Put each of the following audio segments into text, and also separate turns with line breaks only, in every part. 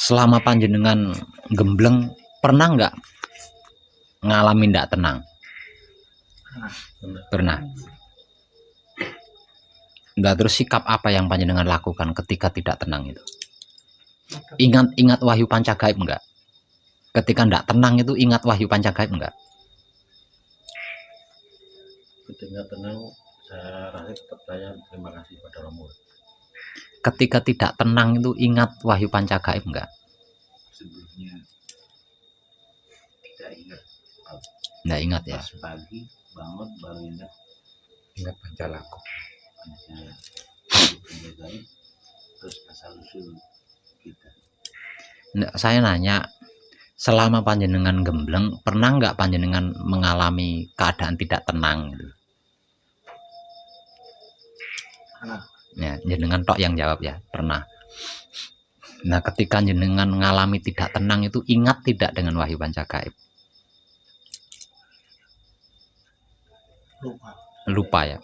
selama panjenengan gembleng pernah nggak ngalamin nggak tenang? Pernah. Nggak, terus sikap apa yang panjenengan lakukan ketika tidak tenang itu? Ingat wahyu pancagaib enggak? Ketika nggak tenang itu ingat wahyu pancagaib enggak?
Ketika tenang saya rasa tetap saya terima kasih pada Romo.
Ketika tidak tenang itu ingat wahyu pancagaib enggak?
Sebelumnya tidak ingat.
Nggak ingat ya?
Pas pagi bangun baru ingat
Pancalaku.
Pancagaib terus asal usul kita.
Nggak, saya nanya, selama panjenengan gembleng pernah nggak panjenengan mengalami keadaan tidak tenang gitu? Ya, jenengan tok yang jawab ya, pernah. Nah, ketika jenengan mengalami tidak tenang itu ingat tidak dengan wahyu pancagaib? Lupa ya.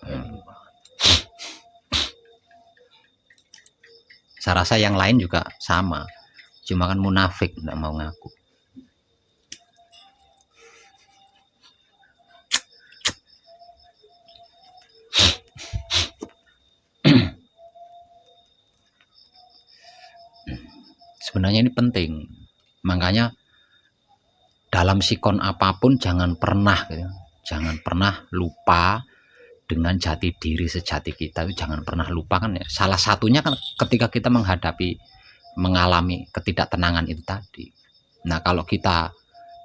Saya rasa yang lain juga sama, cuma kan munafik nggak mau ngaku. Sebenarnya ini penting, makanya dalam sikon apapun jangan pernah gitu, jangan pernah lupa dengan jati diri sejati kita. Itu jangan pernah lupa kan ya. Salah satunya kan ketika kita mengalami ketidaktenangan itu tadi. Nah, kalau kita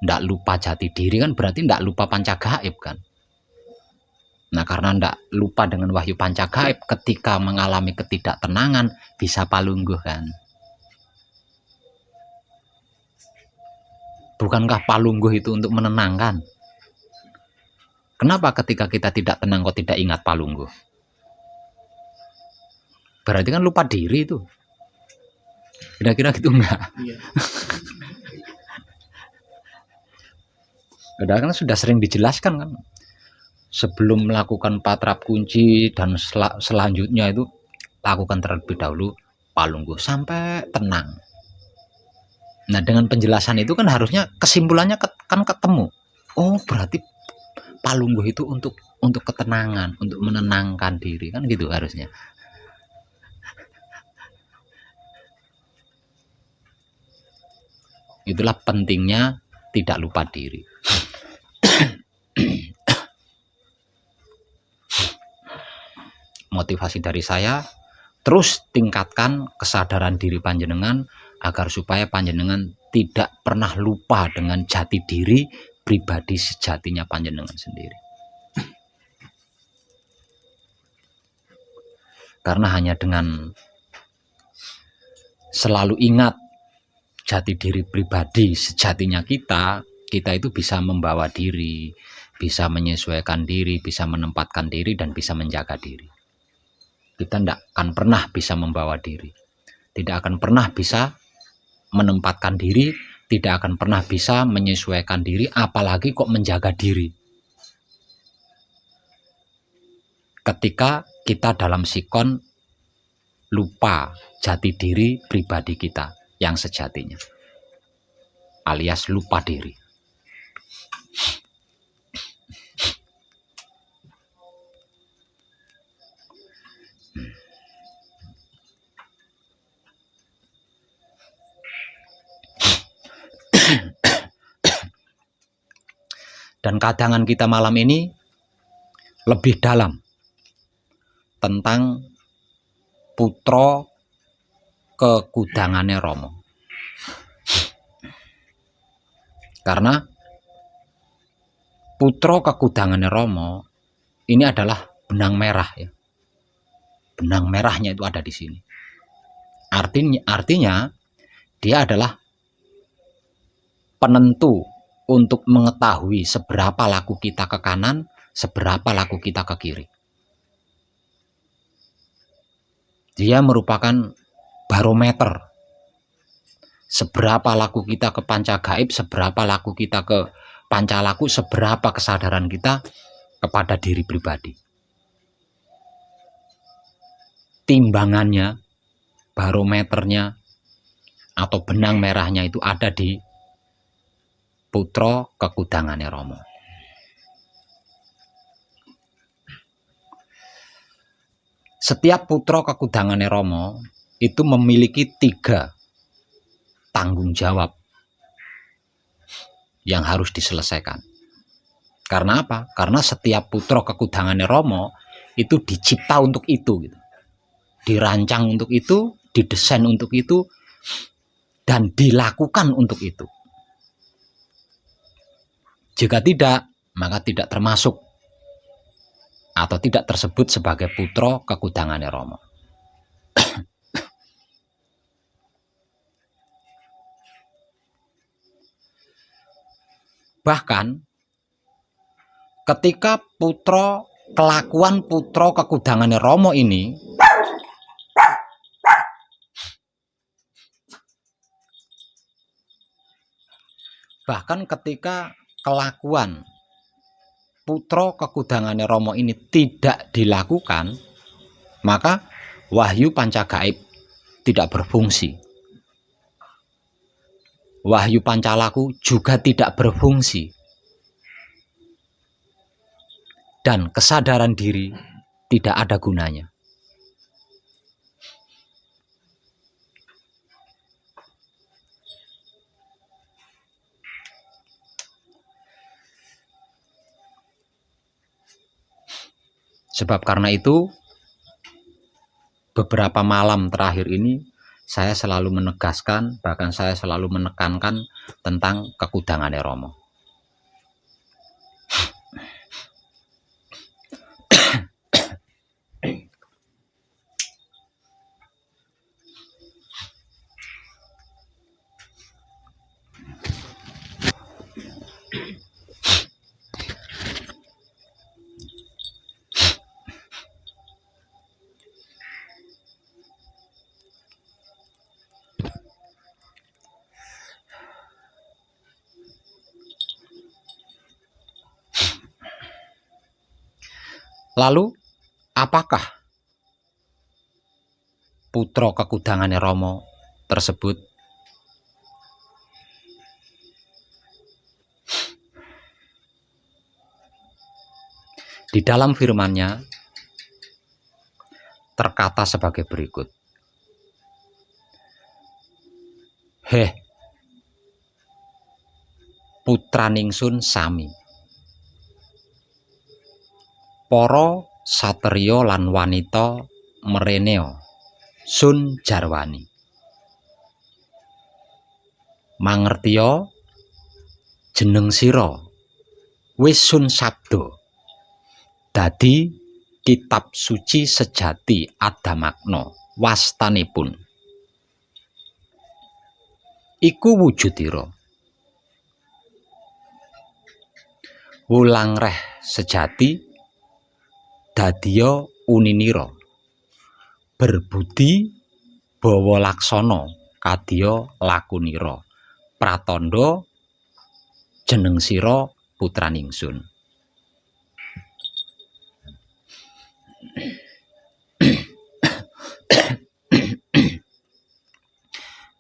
ndak lupa jati diri kan berarti ndak lupa pancagaib kan. Nah, karena ndak lupa dengan wahyu pancagaib, ketika mengalami ketidaktenangan bisa palungguh kan. Bukankah palungguh itu untuk menenangkan? Kenapa ketika kita tidak tenang kok tidak ingat palungguh? Berarti kan lupa diri itu. Kira-kira gitu enggak?
Iya.
Padahal kan sudah sering dijelaskan kan. Sebelum melakukan patrap kunci dan selanjutnya itu lakukan terlebih dahulu palungguh sampai tenang. Nah, dengan penjelasan itu kan harusnya kesimpulannya kan ketemu. Oh, berarti palungguh itu untuk ketenangan, untuk menenangkan diri kan gitu harusnya. Itulah pentingnya tidak lupa diri. Motivasi dari saya, terus tingkatkan kesadaran diri panjenengan agar supaya panjenengan tidak pernah lupa dengan jati diri pribadi sejatinya panjenengan sendiri. Karena hanya dengan selalu ingat jati diri pribadi sejatinya kita itu bisa membawa diri, bisa menyesuaikan diri, bisa menempatkan diri, dan bisa menjaga diri. Kita tidak akan pernah bisa membawa diri, tidak akan pernah bisa menempatkan diri, tidak akan pernah bisa menyesuaikan diri, apalagi kok menjaga diri. Ketika kita dalam sikon lupa jati diri pribadi kita yang sejatinya, alias lupa diri. Dan kadangan kita malam ini lebih dalam tentang putra kekudangannya Romo. Karena putra kekudangannya Romo ini adalah benang merah ya. Benang merahnya itu ada di sini. Artinya dia adalah penentu untuk mengetahui seberapa laku kita ke kanan, seberapa laku kita ke kiri. Dia merupakan barometer seberapa laku kita ke pancagaib, seberapa laku kita ke pancalaku, seberapa kesadaran kita kepada diri pribadi. Timbangannya, barometernya atau benang merahnya itu ada di putra kekudangane Rama. Setiap putra kekudangane Rama itu memiliki 3 tanggung jawab yang harus diselesaikan. Karena apa? Karena setiap putra kekudangane Rama itu dicipta untuk itu, gitu. Dirancang untuk itu, didesain untuk itu, dan dilakukan untuk itu. Jika tidak, maka tidak termasuk atau tidak tersebut sebagai putra kekudangane Rama. Bahkan ketika kelakuan putra kekudangane Rama ini tidak dilakukan, maka wahyu pancagaib tidak berfungsi. Wahyu pancalaku juga tidak berfungsi. Dan kesadaran diri tidak ada gunanya. Sebab karena itu, beberapa malam terakhir ini saya selalu menegaskan, bahkan saya selalu menekankan tentang kekudangane Rama. Lalu, apakah putra kekudangane Rama tersebut? Di dalam firman-Nya terkata sebagai berikut. Heh, putraningsun sami, para satriya lan wanita mereneo sun jarwani. Mangertiya jeneng sira wis sun sabda dadi kitab suci sejati adamakna wastanipun. Iku wujudira. Wulang reh sejati dadiya uninira. Berbudi bawa laksana kadya lakunira. Pratandha jeneng sira putraningsun.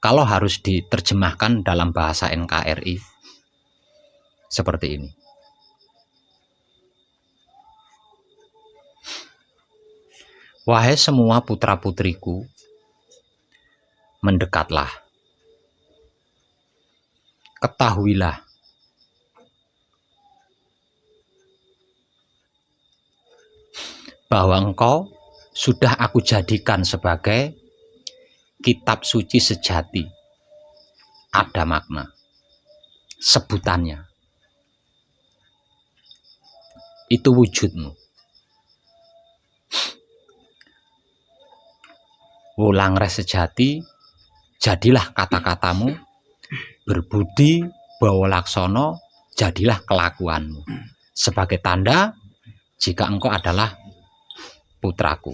Kalau harus diterjemahkan dalam bahasa NKRI seperti ini. Wahai semua putra-putriku, mendekatlah. Ketahuilah bahwa engkau sudah aku jadikan sebagai kitab suci sejati. Ada makna sebutannya. Itu wujudmu. Wulang reh sejati, jadilah kata-katamu. Berbudi bawa laksana, jadilah kelakuanmu. Sebagai tanda jika engkau adalah putraku.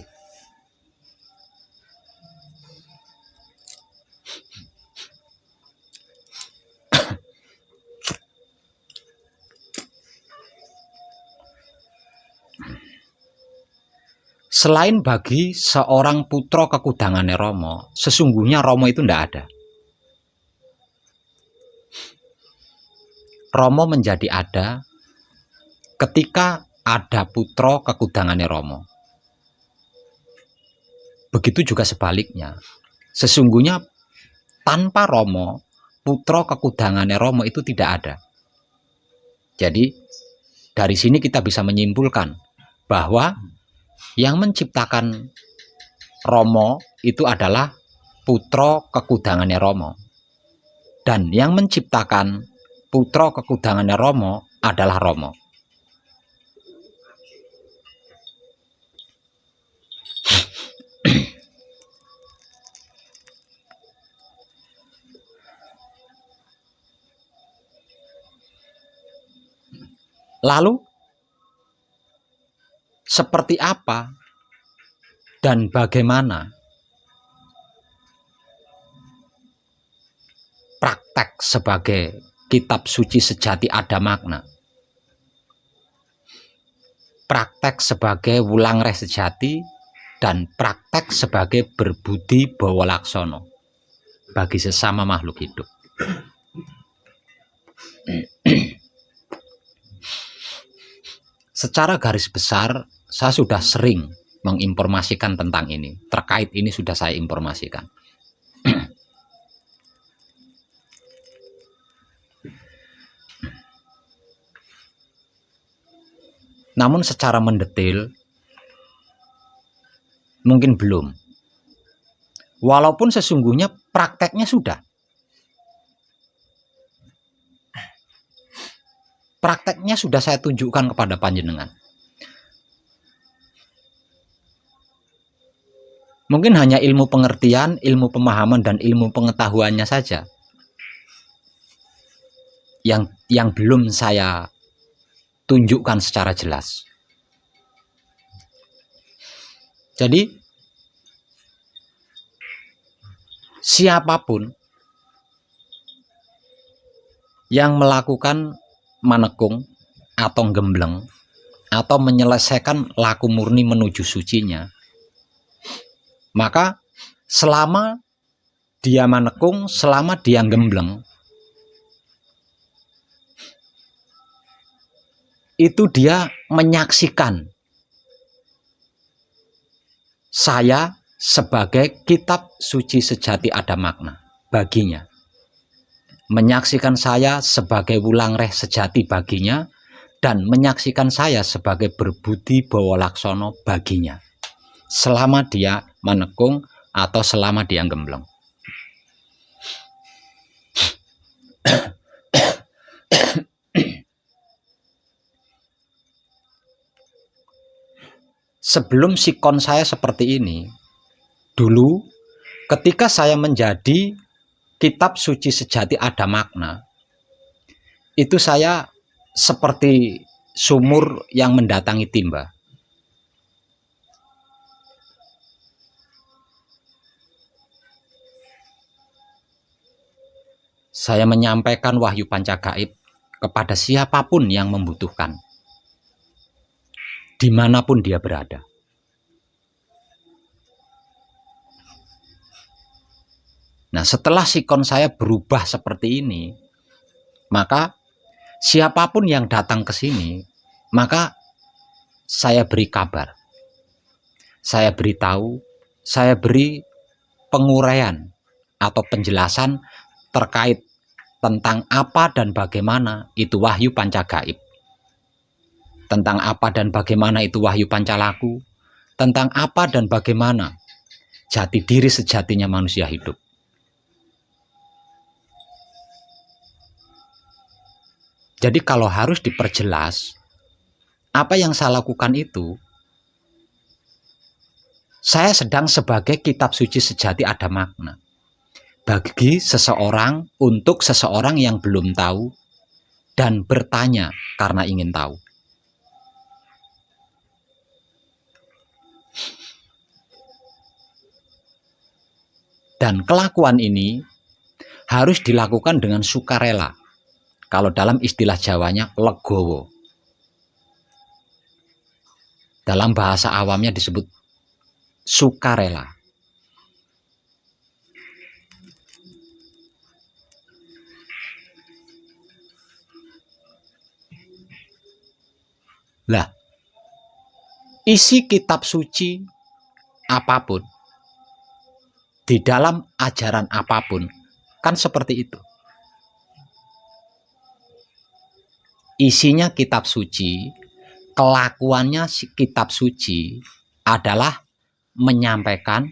Selain bagi seorang putra kekudangane Rama, sesungguhnya Rama itu tidak ada. Romo menjadi ada ketika ada putra kekudangane Romo. Begitu juga sebaliknya. Sesungguhnya tanpa Romo, putra kekudangane Romo itu tidak ada. Jadi dari sini kita bisa menyimpulkan bahwa yang menciptakan Romo itu adalah putra kekudangannya Romo. Dan yang menciptakan putra kekudangannya Romo adalah Romo. Lalu seperti apa dan bagaimana praktek sebagai kitab suci sejati ada makna? Praktek sebagai wulangreh sejati dan praktek sebagai berbudi bawa laksono bagi sesama makhluk hidup. Secara garis besar, saya sudah sering menginformasikan tentang ini. Terkait ini sudah saya informasikan. Namun secara mendetail, mungkin belum. Walaupun sesungguhnya prakteknya sudah. Prakteknya sudah saya tunjukkan kepada panjenengan. Mungkin hanya ilmu pengertian, ilmu pemahaman, dan ilmu pengetahuannya saja yang belum saya tunjukkan secara jelas. Jadi siapapun yang melakukan manekung atau gembleng atau menyelesaikan laku murni menuju sucinya, maka selama dia manekung, selama dia gembleng, itu dia menyaksikan saya sebagai kitab suci sejati ada makna baginya. Menyaksikan saya sebagai wulangreh sejati baginya, dan menyaksikan saya sebagai berbudi bawa laksono baginya, selama dia manekung atau selama dia gembleng. Sebelum sikon saya seperti ini, dulu ketika saya menjadi kitab suci sejati ada makna, itu saya seperti sumur yang mendatangi timba. Saya menyampaikan wahyu pancagaib kepada siapapun yang membutuhkan, dimanapun dia berada. Nah, setelah sikon saya berubah seperti ini, maka siapapun yang datang ke sini, maka saya beri kabar, saya beritahu, saya beri penguraian atau penjelasan terkait tentang apa dan bagaimana itu wahyu pancagaib, tentang apa dan bagaimana itu wahyu pancalaku, tentang apa dan bagaimana jati diri sejatinya manusia hidup. Jadi kalau harus diperjelas, apa yang saya lakukan itu, saya sedang sebagai kitab suci sejati ada makna bagi seseorang, untuk seseorang yang belum tahu dan bertanya karena ingin tahu. Dan kelakuan ini harus dilakukan dengan sukarela. Kalau dalam istilah Jawanya legowo. Dalam bahasa awamnya disebut sukarela. Lah, isi kitab suci apapun, di dalam ajaran apapun, kan seperti itu. Isinya kitab suci, kelakuannya kitab suci adalah menyampaikan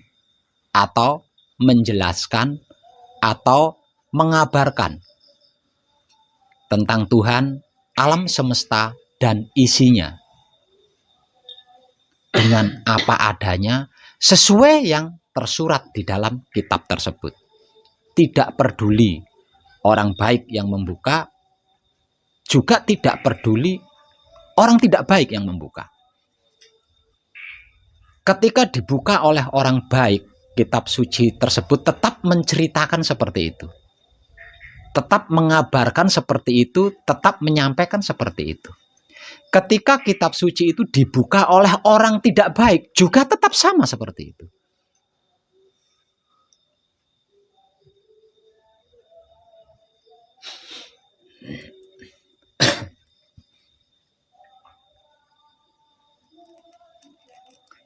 atau menjelaskan atau mengabarkan tentang Tuhan, alam semesta, dan isinya dengan apa adanya sesuai yang tersurat di dalam kitab tersebut. Tidak peduli orang baik yang membuka, juga tidak peduli orang tidak baik yang membuka. Ketika dibuka oleh orang baik, kitab suci tersebut tetap menceritakan seperti itu. Tetap mengabarkan seperti itu, tetap menyampaikan seperti itu. Ketika kitab suci itu dibuka oleh orang tidak baik, juga tetap sama seperti itu.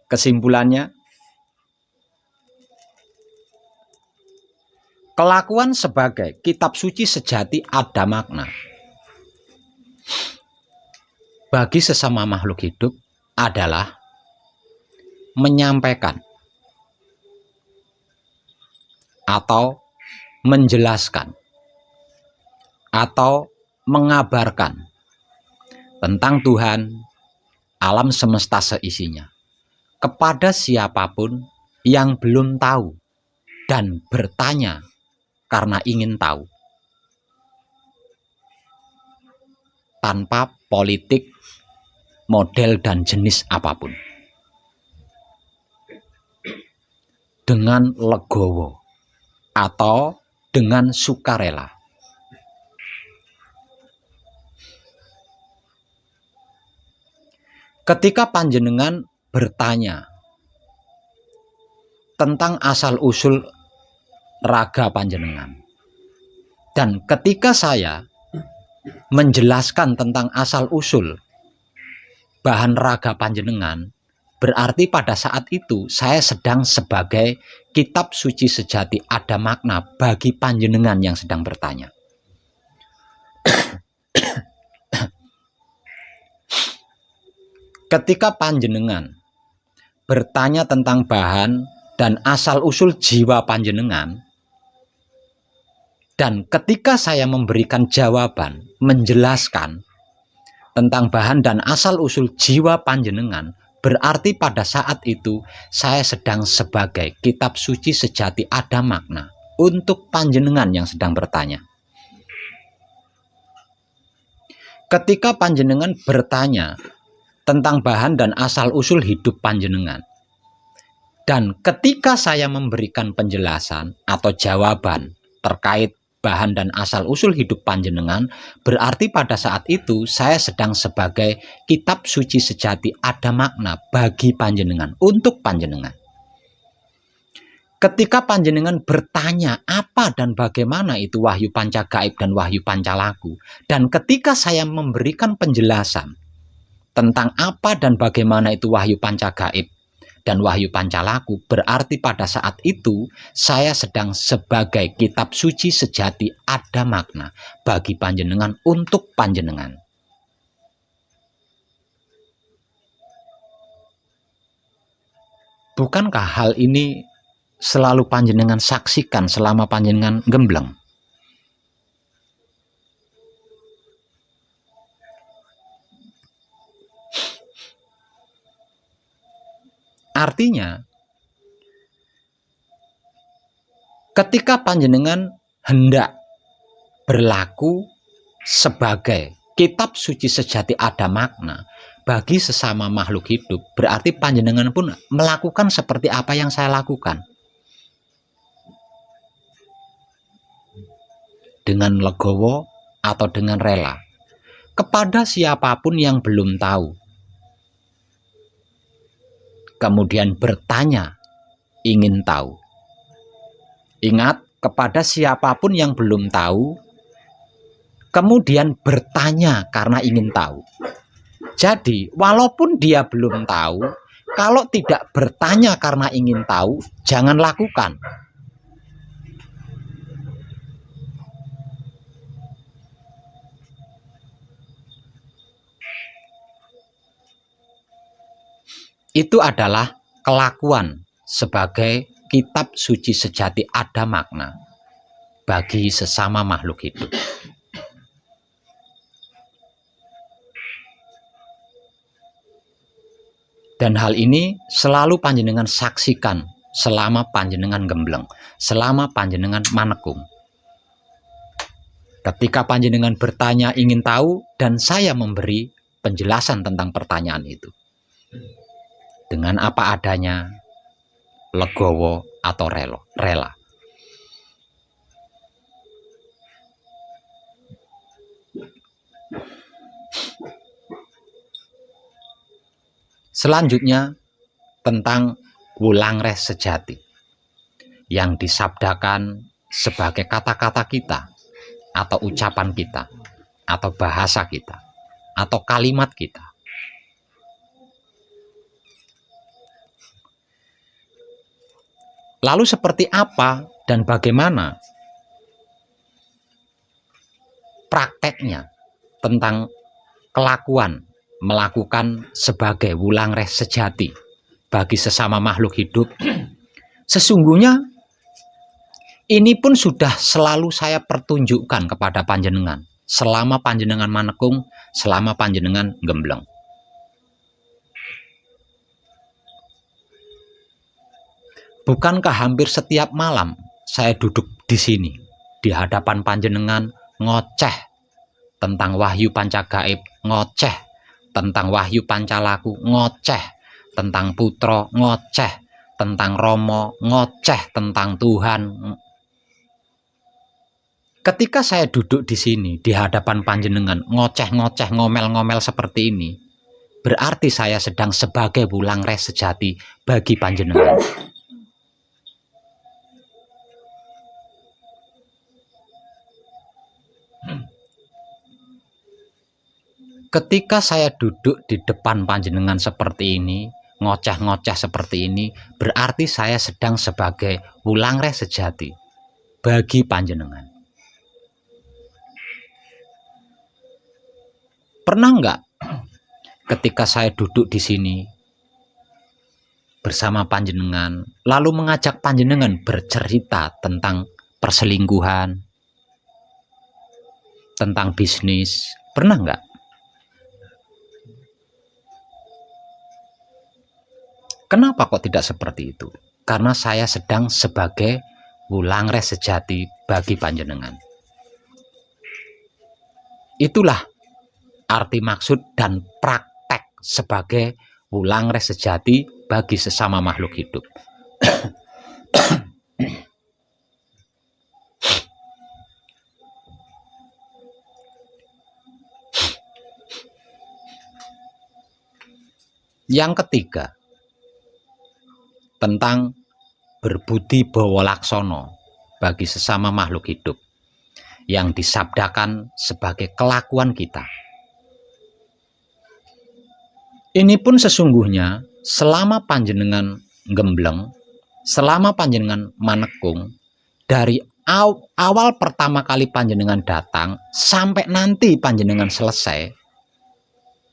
Kesimpulannya, kelakuan sebagai kitab suci sejati ada makna. Bagi sesama makhluk hidup adalah menyampaikan atau menjelaskan atau mengabarkan tentang Tuhan, alam semesta seisinya, kepada siapapun yang belum tahu dan bertanya karena ingin tahu, tanpa politik, model, dan jenis apapun, dengan legowo atau dengan sukarela. Ketika panjenengan bertanya tentang asal-usul raga panjenengan, dan ketika saya menjelaskan tentang asal-usul bahan raga panjenengan, berarti pada saat itu saya sedang sebagai kitab suci sejati ada makna bagi panjenengan yang sedang bertanya. Ketika panjenengan bertanya tentang bahan dan asal-usul jiwa panjenengan, dan ketika saya memberikan jawaban, menjelaskan tentang bahan dan asal-usul jiwa panjenengan, berarti pada saat itu saya sedang sebagai kitab suci sejati ada makna untuk panjenengan yang sedang bertanya. Ketika panjenengan bertanya tentang bahan dan asal-usul hidup panjenengan, dan ketika saya memberikan penjelasan atau jawaban terkait bahan dan asal-usul hidup panjenengan, berarti pada saat itu saya sedang sebagai kitab suci sejati ada makna bagi panjenengan, untuk panjenengan. Ketika panjenengan bertanya apa dan bagaimana itu wahyu panca gaib dan wahyu panca laku, dan ketika saya memberikan penjelasan tentang apa dan bagaimana itu wahyu panca gaib dan wahyu panca laku, berarti pada saat itu saya sedang sebagai kitab suci sejati ada makna bagi panjenengan, untuk panjenengan. Bukankah hal ini selalu panjenengan saksikan selama panjenengan gembleng? Artinya, ketika panjenengan hendak berlaku sebagai kitab suci sejati ada makna bagi sesama makhluk hidup, berarti panjenengan pun melakukan seperti apa yang saya lakukan. Dengan legowo atau dengan rela. Kepada siapapun yang belum tahu, kemudian bertanya, ingin tahu. Ingat, kepada siapapun yang belum tahu, kemudian bertanya karena ingin tahu. Jadi, walaupun dia belum tahu, kalau tidak bertanya karena ingin tahu, jangan lakukan. Itu adalah kelakuan sebagai kitab suci sejati, ada makna bagi sesama makhluk hidup. Dan hal ini selalu panjenengan saksikan selama panjenengan gembleng, selama panjenengan manekung. Ketika panjenengan bertanya ingin tahu dan saya memberi penjelasan tentang pertanyaan itu. Dengan apa adanya, legowo atau rela. Selanjutnya tentang Wulangres sejati yang disabdakan sebagai kata-kata kita atau ucapan kita atau bahasa kita atau kalimat kita. Lalu seperti apa dan bagaimana prakteknya tentang kelakuan melakukan sebagai Wulangres sejati bagi sesama makhluk hidup? Sesungguhnya ini pun sudah selalu saya pertunjukkan kepada panjenengan selama panjenengan manekung, selama panjenengan gembleng. Bukankah hampir setiap malam saya duduk di sini di hadapan panjenengan ngoceh tentang Wahyu Pancagaib, ngoceh tentang Wahyu Pancalaku, ngoceh tentang Putra, ngoceh tentang Romo, ngoceh tentang Tuhan. Ketika saya duduk di sini di hadapan panjenengan ngoceh-ngoceh, ngomel-ngomel seperti ini, berarti saya sedang sebagai Wulangres sejati bagi panjenengan. Ketika saya duduk di depan panjenengan seperti ini, ngoceh-ngoceh seperti ini, berarti saya sedang sebagai Wulangres sejati bagi panjenengan. Pernah enggak ketika saya duduk di sini bersama panjenengan, lalu mengajak panjenengan bercerita tentang perselingkuhan, tentang bisnis, pernah enggak? Kenapa kok tidak seperti itu? Karena saya sedang sebagai Wulangres sejati bagi panjenengan. Itulah arti maksud dan praktek sebagai Wulangres sejati bagi sesama makhluk hidup. Yang ketiga, tentang berbudi bawalaksono bagi sesama makhluk hidup yang disabdakan sebagai kelakuan kita. Ini pun sesungguhnya selama panjenengan gembleng, selama panjenengan manekung, dari awal pertama kali panjenengan datang sampai nanti panjenengan selesai,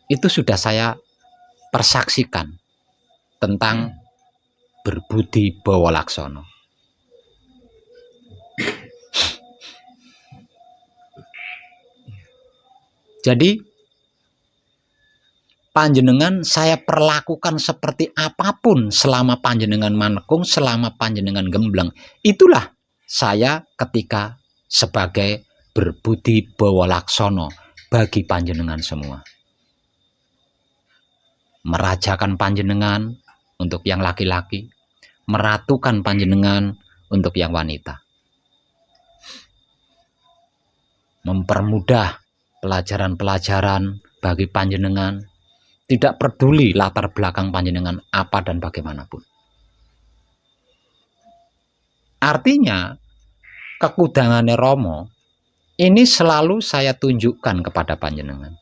itu sudah saya persaksikan tentang berbudi bawalaksono. Jadi panjenengan saya perlakukan seperti apapun selama panjenengan manekung, selama panjenengan gembleng. Itulah saya ketika sebagai berbudi bawalaksono bagi panjenengan semua. Merajakan panjenengan untuk yang laki-laki, meratukan panjenengan untuk yang wanita. Mempermudah pelajaran-pelajaran bagi panjenengan, tidak peduli latar belakang panjenengan apa dan bagaimanapun. Artinya, kekudangannya Romo ini selalu saya tunjukkan kepada panjenengan.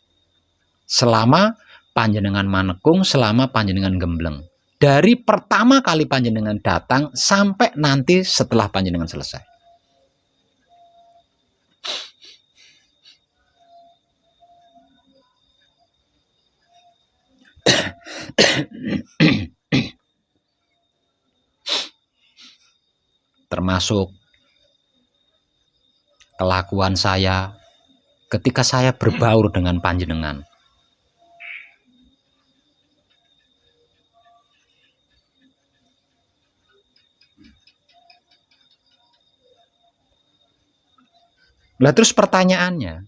Selama panjenengan manekung selama panjenengan gembleng. Dari pertama kali panjenengan datang sampai nanti setelah panjenengan selesai. Termasuk kelakuan saya ketika saya berbaur dengan panjenengan. Lah terus pertanyaannya,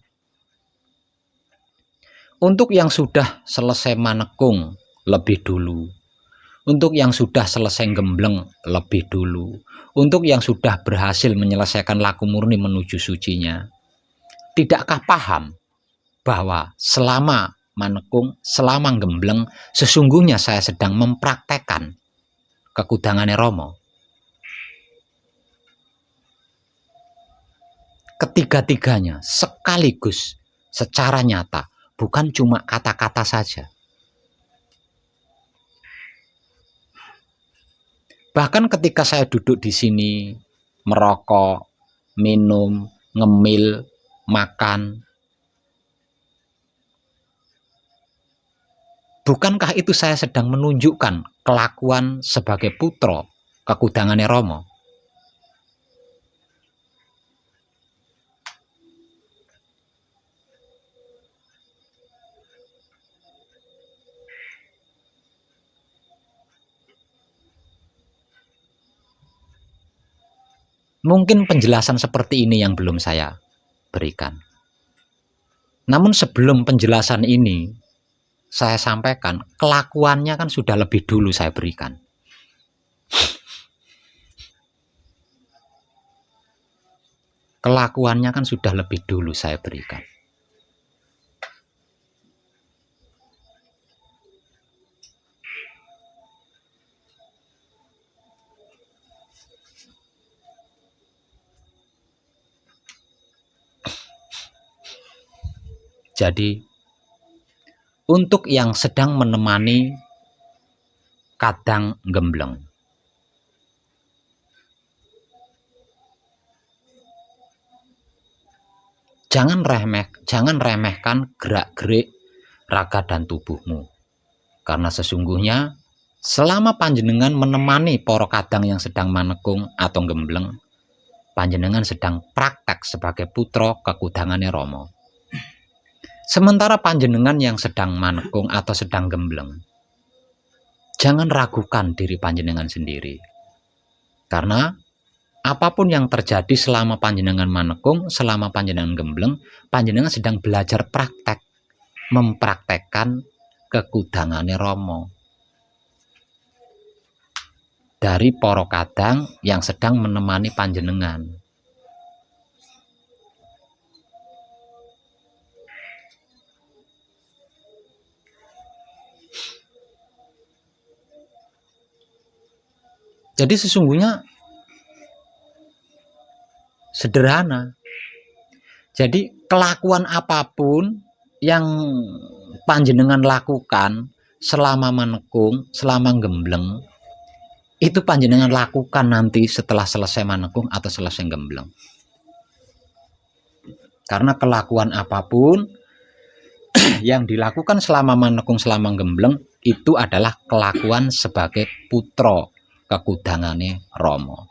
untuk yang sudah selesai manekung lebih dulu, untuk yang sudah selesai gembleng lebih dulu, untuk yang sudah berhasil menyelesaikan laku murni menuju sucinya, tidakkah paham bahwa selama manekung, selama gembleng, sesungguhnya saya sedang mempraktekkan kekudangannya Romo? Ketiga-tiganya sekaligus secara nyata, bukan cuma kata-kata saja. Bahkan ketika saya duduk di sini merokok, minum, ngemil, makan, bukankah itu saya sedang menunjukkan kelakuan sebagai putra kekudangannya Romo? Mungkin penjelasan seperti ini yang belum saya berikan. Namun sebelum penjelasan ini saya sampaikan, kelakuannya kan sudah lebih dulu saya berikan. Kelakuannya kan sudah lebih dulu saya berikan. Jadi, untuk yang sedang menemani kadang gembleng, jangan remehkan gerak-gerik raga dan tubuhmu. Karena sesungguhnya selama panjenengan menemani para kadang yang sedang manekung atau gembleng, panjenengan sedang praktek sebagai putra kekudangannya Romo. Sementara panjenengan yang sedang manekung atau sedang gembleng, jangan ragukan diri panjenengan sendiri. Karena apapun yang terjadi selama panjenengan manekung, selama panjenengan gembleng, panjenengan sedang belajar praktek, mempraktekkan kekudangannya Romo dari para kadang yang sedang menemani panjenengan. Jadi sesungguhnya sederhana. Jadi kelakuan apapun yang panjenengan lakukan selama manekung, selama gembleng, itu panjenengan lakukan nanti setelah selesai manekung atau selesai gembleng. Karena kelakuan apapun yang dilakukan selama manekung, selama gembleng, itu adalah kelakuan sebagai putra kekudangannya Romo.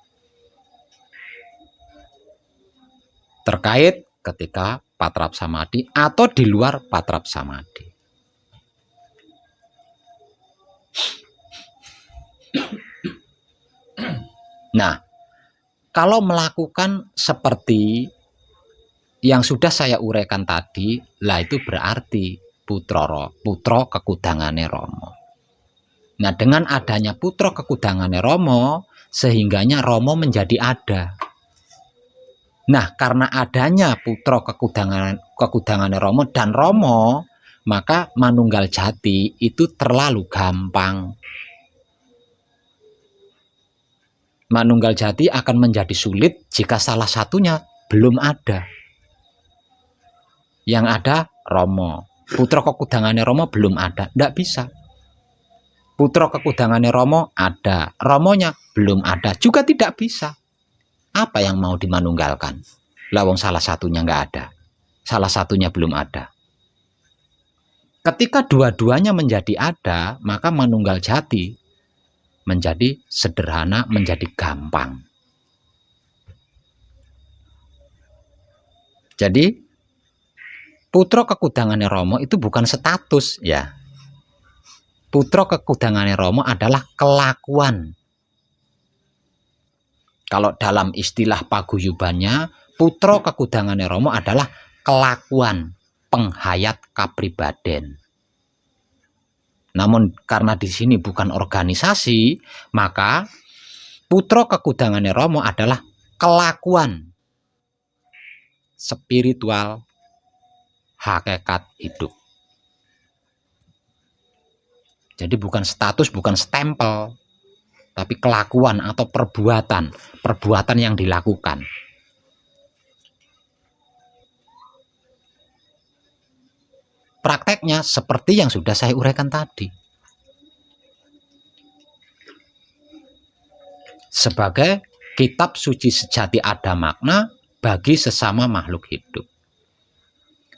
Terkait ketika patrap samadhi atau di luar patrap samadhi. Nah, kalau melakukan seperti yang sudah saya uraikan tadi, lah itu berarti putra kekudangannya Romo. Nah, dengan adanya putra kekudangannya Romo, sehingganya Romo menjadi ada. Nah, karena adanya putra kekudangannya Romo dan Romo, maka manunggal jati itu terlalu gampang. Manunggal jati akan menjadi sulit jika salah satunya belum ada. Yang ada Romo. Putra kekudangane Rama belum ada, ndak bisa. Putra kekudangane Rama ada, Ramanya belum ada, juga tidak bisa. Apa yang mau dimanunggalkan? Lawang salah satunya nggak ada, salah satunya belum ada. Ketika dua-duanya menjadi ada, maka manunggal jati menjadi sederhana, menjadi gampang. Jadi putra kekudangane Rama itu bukan status ya. Putra kekudangane Rama adalah kelakuan. Kalau dalam istilah paguyubannya, putra kekudangane Rama adalah kelakuan, penghayat kapribaden. Namun karena di sini bukan organisasi, maka putra kekudangane Rama adalah kelakuan spiritual hakikat hidup. Jadi bukan status, bukan stempel, tapi kelakuan atau perbuatan yang dilakukan. Prakteknya seperti yang sudah saya uraikan tadi. Sebagai kitab suci sejati ada makna bagi sesama makhluk hidup.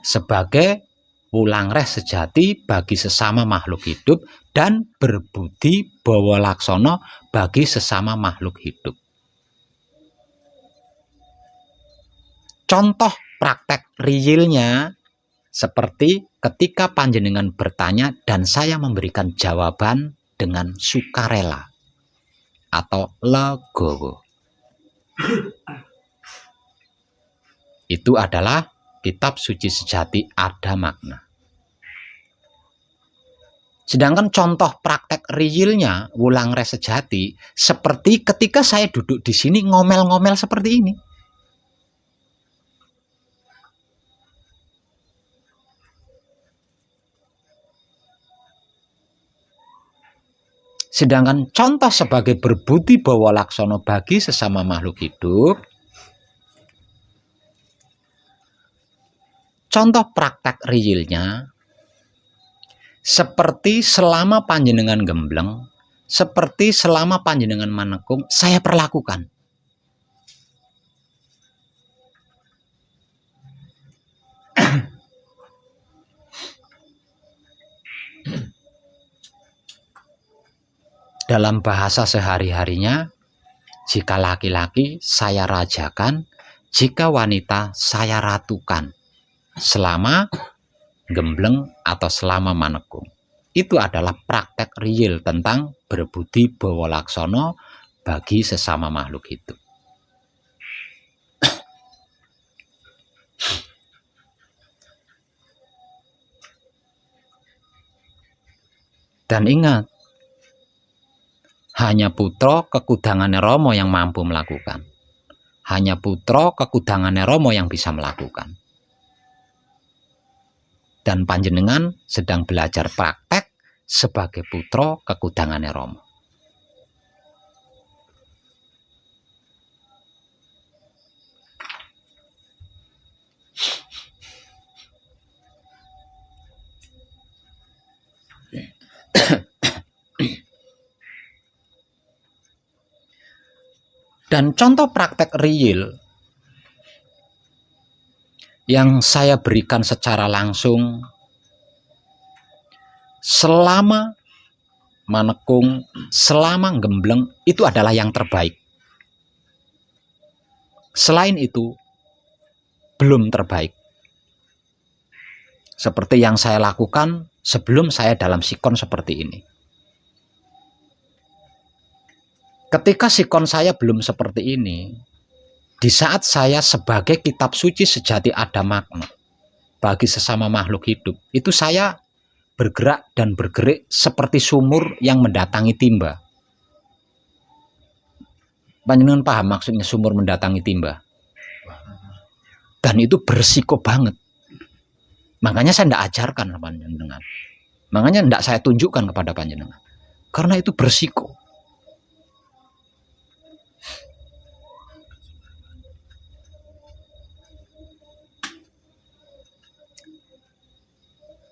Sebagai wulangreh sejati bagi sesama makhluk hidup dan berbudi bawa laksono bagi sesama makhluk hidup. Contoh praktek realnya seperti ketika panjenengan bertanya dan saya memberikan jawaban dengan sukarela atau legowo. Itu adalah kitab suci sejati ada makna. Sedangkan contoh praktek realnya wulangreh sejati seperti ketika saya duduk di sini ngomel-ngomel seperti ini. Sedangkan contoh sebagai berbudi bawa laksono bagi sesama makhluk hidup, contoh praktek realnya seperti selama panjenengan gembleng, seperti selama panjenengan manekung, saya perlakukan. Dalam bahasa sehari-harinya, jika laki-laki saya rajakan, jika wanita saya ratukan, selama gembleng atau selama manekung. Itu adalah praktek real tentang berbudi bawa laksono bagi sesama makhluk hidup. Dan ingat, hanya putra kekudangane Rama yang mampu melakukan. Hanya putra kekudangane Rama yang bisa melakukan. Dan panjenengan sedang belajar praktek sebagai putra kekudangane Rama. Dan contoh praktek real yang saya berikan secara langsung selama manekung, selama gembleng, itu adalah yang terbaik. Selain itu, belum terbaik. Seperti yang saya lakukan sebelum saya dalam sikon seperti ini. Ketika sikon saya belum seperti ini, di saat saya sebagai kitab suci sejati ada makna bagi sesama makhluk hidup, itu saya bergerak dan bergerik seperti sumur yang mendatangi timba. Panjenengan paham maksudnya sumur mendatangi timba? Dan itu bersiko banget. Makanya saya tidak ajarkan panjenengan. Makanya tidak saya tunjukkan kepada panjenengan. Karena itu bersiko.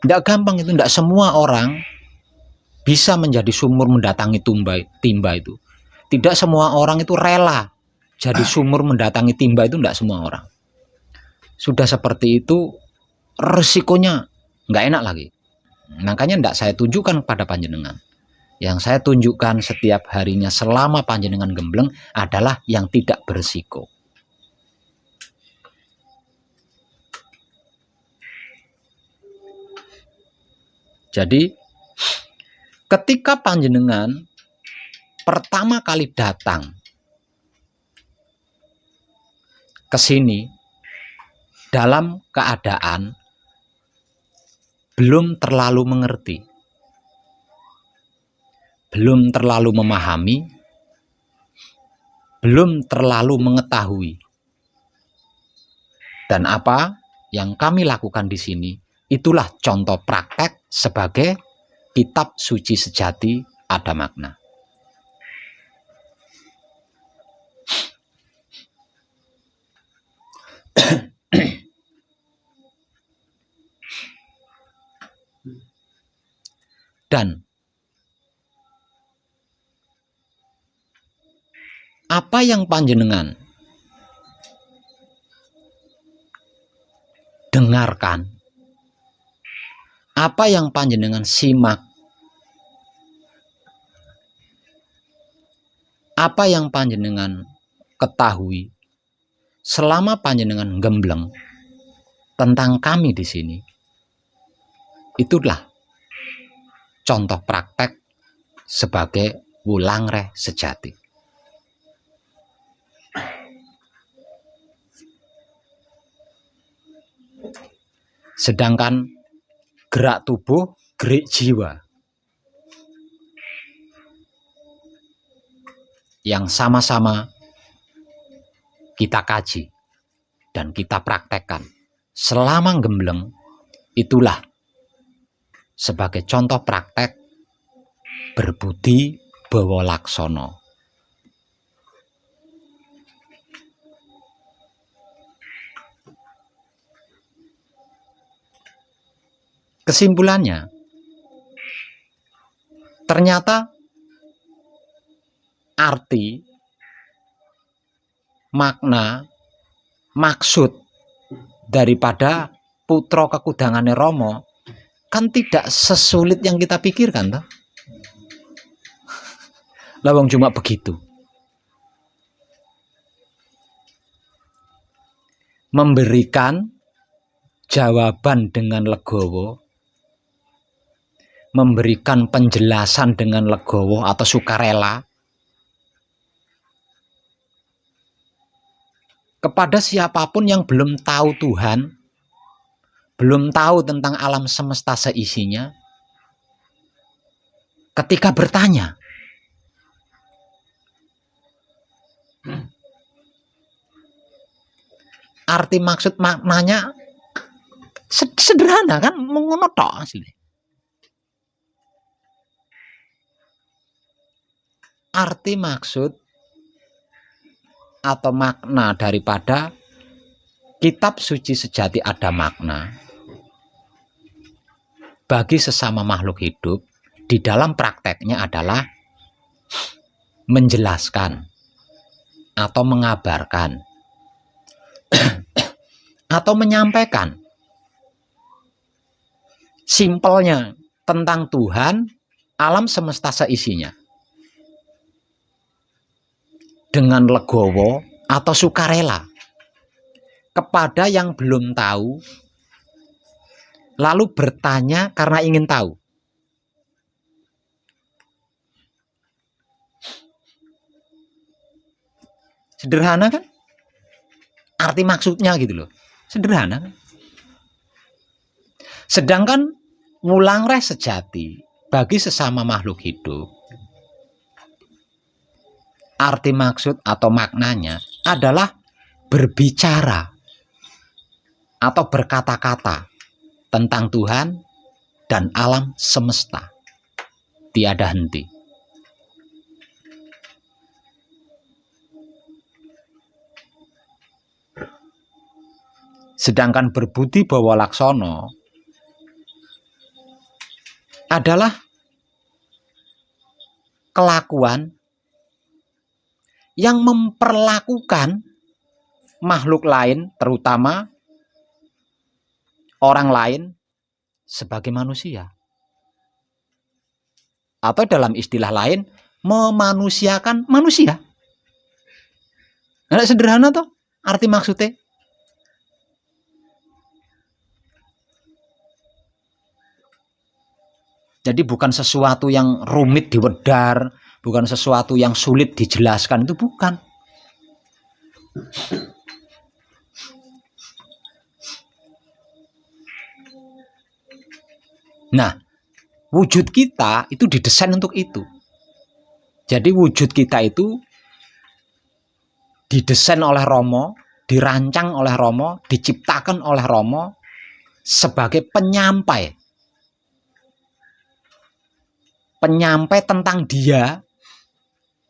Tidak gampang itu, tidak semua orang bisa menjadi sumur mendatangi timba itu. Tidak semua orang itu rela jadi sumur mendatangi timba itu, tidak semua orang. Sudah seperti itu resikonya nggak enak lagi. Makanya tidak saya tunjukkan pada panjenengan. Yang saya tunjukkan setiap harinya selama panjenengan gembleng adalah yang tidak berisiko. Jadi ketika panjenengan pertama kali datang ke sini dalam keadaan belum terlalu mengerti, belum terlalu memahami, belum terlalu mengetahui. Dan apa yang kami lakukan di sini, itulah contoh praktek sebagai kitab suci sejati ada makna. Dan apa yang panjenengan dengarkan, apa yang panjenengan simak, apa yang panjenengan ketahui selama panjenengan gembleng tentang kami di sini, itulah contoh praktek sebagai wulangreh sejati. Sedangkan gerak tubuh, gerak jiwa yang sama-sama kita kaji dan kita praktekkan selama gembleng, itulah sebagai contoh praktek berbudi bawa laksono. Kesimpulannya, ternyata arti, makna, maksud daripada putra kekudangane Romo kan tidak sesulit yang kita pikirkan, toh. Lawang cuma begitu. Memberikan jawaban dengan legowo, memberikan penjelasan dengan legowo atau sukarela kepada siapapun yang belum tahu Tuhan, belum tahu tentang alam semesta seisinya. Ketika bertanya, arti maksud maknanya sederhana kan, mengono tok asli. Arti maksud atau makna daripada kitab suci sejati ada makna bagi sesama makhluk hidup di dalam prakteknya adalah menjelaskan atau mengabarkan atau menyampaikan simpelnya tentang Tuhan, alam semesta seisinya dengan legowo atau sukarela kepada yang belum tahu, lalu bertanya karena ingin tahu. Sederhana kan? Arti maksudnya gitu loh. Sederhana kan? Sedangkan wulangreh sejati bagi sesama makhluk hidup, arti maksud atau maknanya adalah berbicara atau berkata-kata tentang Tuhan dan alam semesta tiada henti. Sedangkan berbudi bawa laksono adalah kelakuan yang memperlakukan makhluk lain, terutama orang lain, sebagai manusia. Atau dalam istilah lain, memanusiakan manusia. Nah, sederhana toh arti maksudnya. Jadi bukan sesuatu yang rumit diwedar, bukan sesuatu yang sulit dijelaskan, itu bukan. Nah, wujud kita itu didesain untuk itu. Jadi wujud kita itu didesain oleh Romo, dirancang oleh Romo, diciptakan oleh Romo sebagai penyampai tentang dia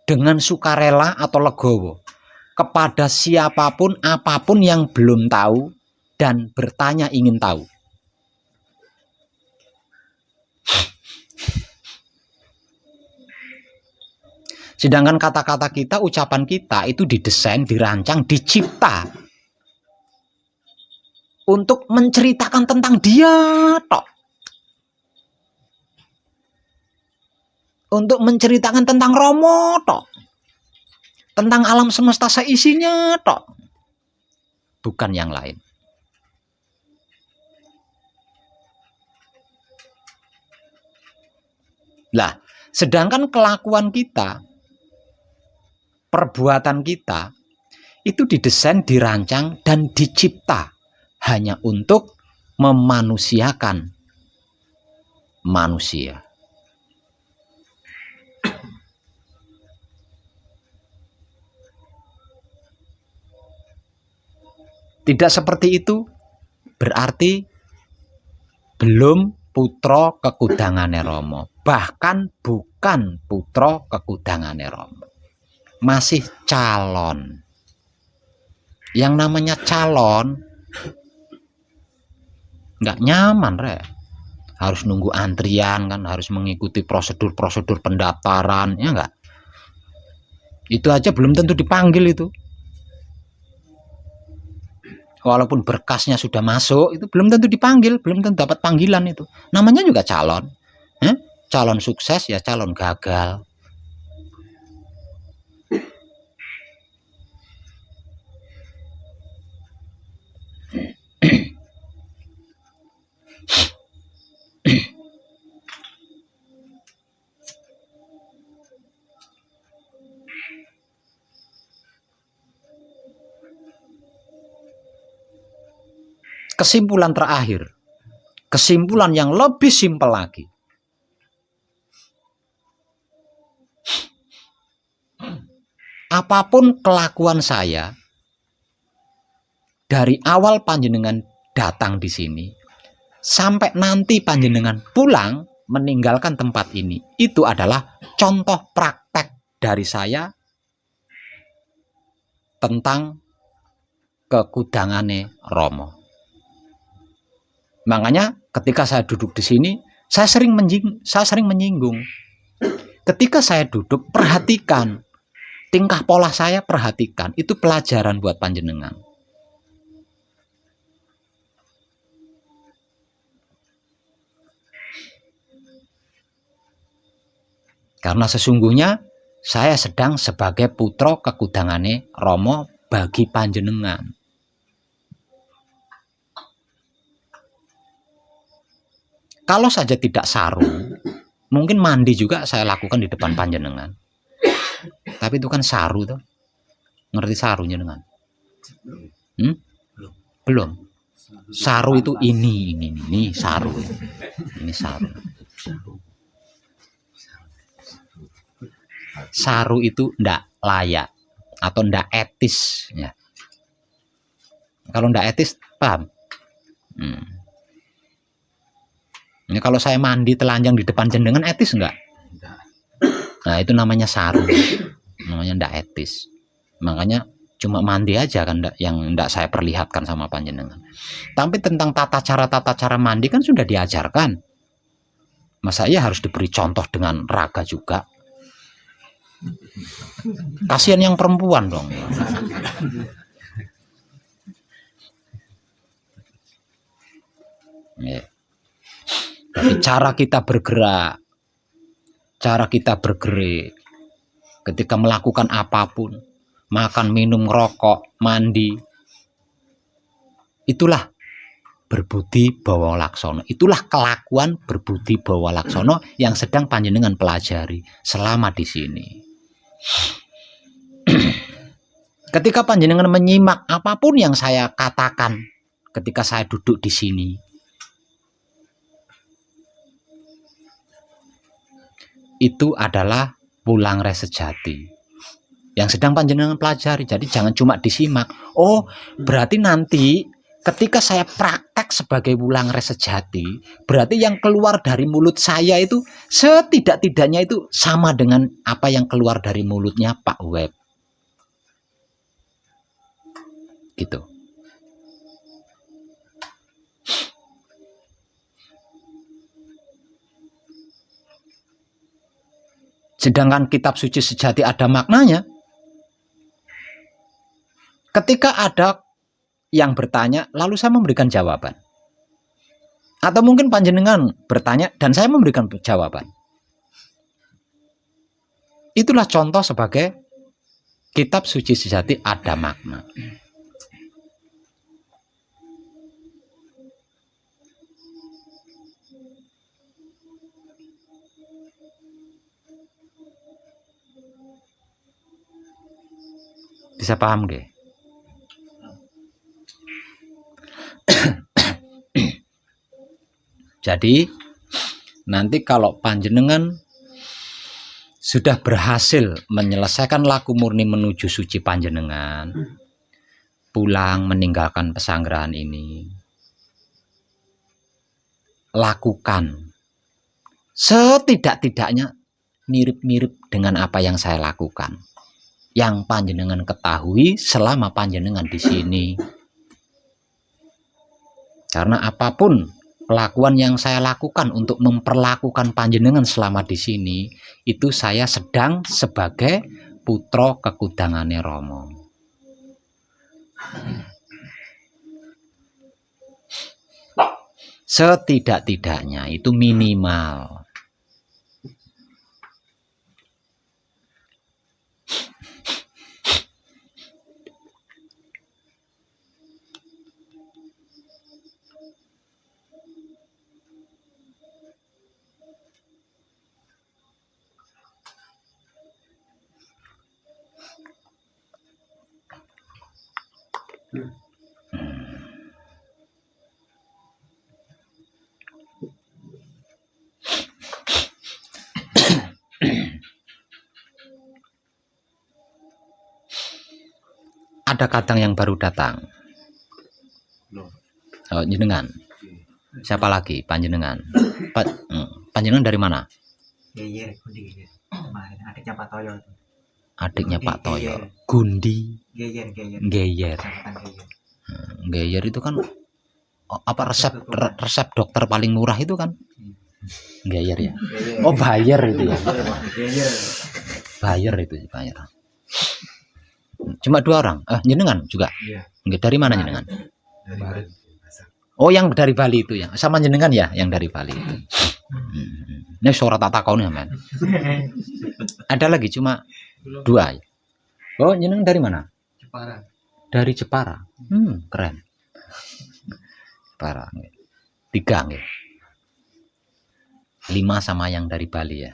dengan sukarela atau legowo kepada siapapun apapun yang belum tahu dan bertanya ingin tahu. Sedangkan kata-kata kita, ucapan kita itu didesain, dirancang, dicipta untuk menceritakan tentang dia tok. Untuk menceritakan tentang Romo tok. Tentang alam semesta seisinya tok. Bukan yang lain. Lah, sedangkan kelakuan kita, perbuatan kita itu didesain, dirancang, dan dicipta hanya untuk memanusiakan manusia. Tidak seperti itu berarti belum putra kekudangane Romo. Bahkan bukan putra kekudangane Romo. Masih calon. Yang namanya calon nggak nyaman, Rek. Harus nunggu antrian kan, harus mengikuti prosedur-prosedur pendaftaran, ya enggak? Itu aja belum tentu dipanggil itu. Walaupun berkasnya sudah masuk, itu belum tentu dipanggil, belum tentu dapat panggilan itu. Namanya juga calon. Calon sukses ya calon gagal. Kesimpulan terakhir, kesimpulan yang lebih simpel lagi. Apapun kelakuan saya dari awal panjenengan datang di sini sampai nanti panjenengan pulang meninggalkan tempat ini, itu adalah contoh praktek dari saya tentang kekudangane Romo. Makanya ketika saya duduk di sini, saya sering menyinggung. Ketika saya duduk, perhatikan tingkah pola saya, perhatikan. Itu pelajaran buat panjenengan. Karena sesungguhnya saya sedang sebagai putra kekudangane Romo bagi panjenengan. Kalau saja tidak sarung, mungkin mandi juga saya lakukan di depan panjenengan. Tapi itu kan saru tuh. Ngerti sarunya dengan? Belum. Saru itu ini saru. Ini saru. Saru itu ndak layak atau ndak etis ya. Kalau ndak etis, paham? Ini kalau saya mandi telanjang di depan jenengan etis enggak? Nah, itu namanya saru. Namanya ndak etis. Makanya cuma mandi aja kan yang ndak saya perlihatkan sama panjenengan. Tapi tentang tata cara mandi kan sudah diajarkan. Masa iya harus diberi contoh dengan raga juga? Kasihan yang perempuan dong. Ya. Jadi cara kita bergerak, cara kita bergerak ketika melakukan apapun, makan, minum, rokok, mandi, itulah berbudi bawa laksono. Itulah kelakuan berbudi bawa laksono yang sedang panjenengan pelajari selama di sini. Ketika panjenengan menyimak apapun yang saya katakan ketika saya duduk di sini, itu adalah pulang res sejati yang sedang panjenengan pelajari. Jadi jangan cuma disimak. Oh, berarti nanti ketika saya praktek sebagai pulang res sejati, berarti yang keluar dari mulut saya itu setidak-tidaknya itu sama dengan apa yang keluar dari mulutnya Pak Web. Gitu. Sedangkan kitab suci sejati ada maknanya. Ketika ada yang bertanya, lalu saya memberikan jawaban. Atau mungkin panjenengan bertanya dan saya memberikan jawaban. Itulah contoh sebagai kitab suci sejati ada makna. Bisa paham gak? Jadi nanti kalau panjenengan sudah berhasil menyelesaikan laku murni menuju suci panjenengan, pulang meninggalkan pesanggrahan ini, lakukan setidak-tidaknya mirip-mirip dengan apa yang saya lakukan, yang panjenengan ketahui selama panjenengan di sini. Karena apapun kelakuan yang saya lakukan untuk memperlakukan panjenengan selama di sini, itu saya sedang sebagai putra kekudangane Rama. Setidak-tidaknya itu minimal. Ada kadang yang baru datang. Oh, jenengan. Siapa lagi? Panjenengan. Panjenengan dari mana?
Adiknya Pak Toyo.
Adiknya Pak Toyo. Gundi.
Geyer.
Geyer itu kan apa resep dokter paling murah itu kan? Geyer ya. Oh, Bayer itu ya. Bayer itu Bayer. Cuma 2 orang. Jenengan juga. Iya. Dari mana jenengan?
Dari Bali.
Oh, yang dari Bali itu ya. Sama jenengan ya yang dari Bali itu. Ini suara tak takon ya, men. Ada lagi cuma 2. Oh, jenengan dari mana?
Jepara.
Dari Jepara. Keren. Jepara. 3 nggih. 5 sama yang dari Bali ya.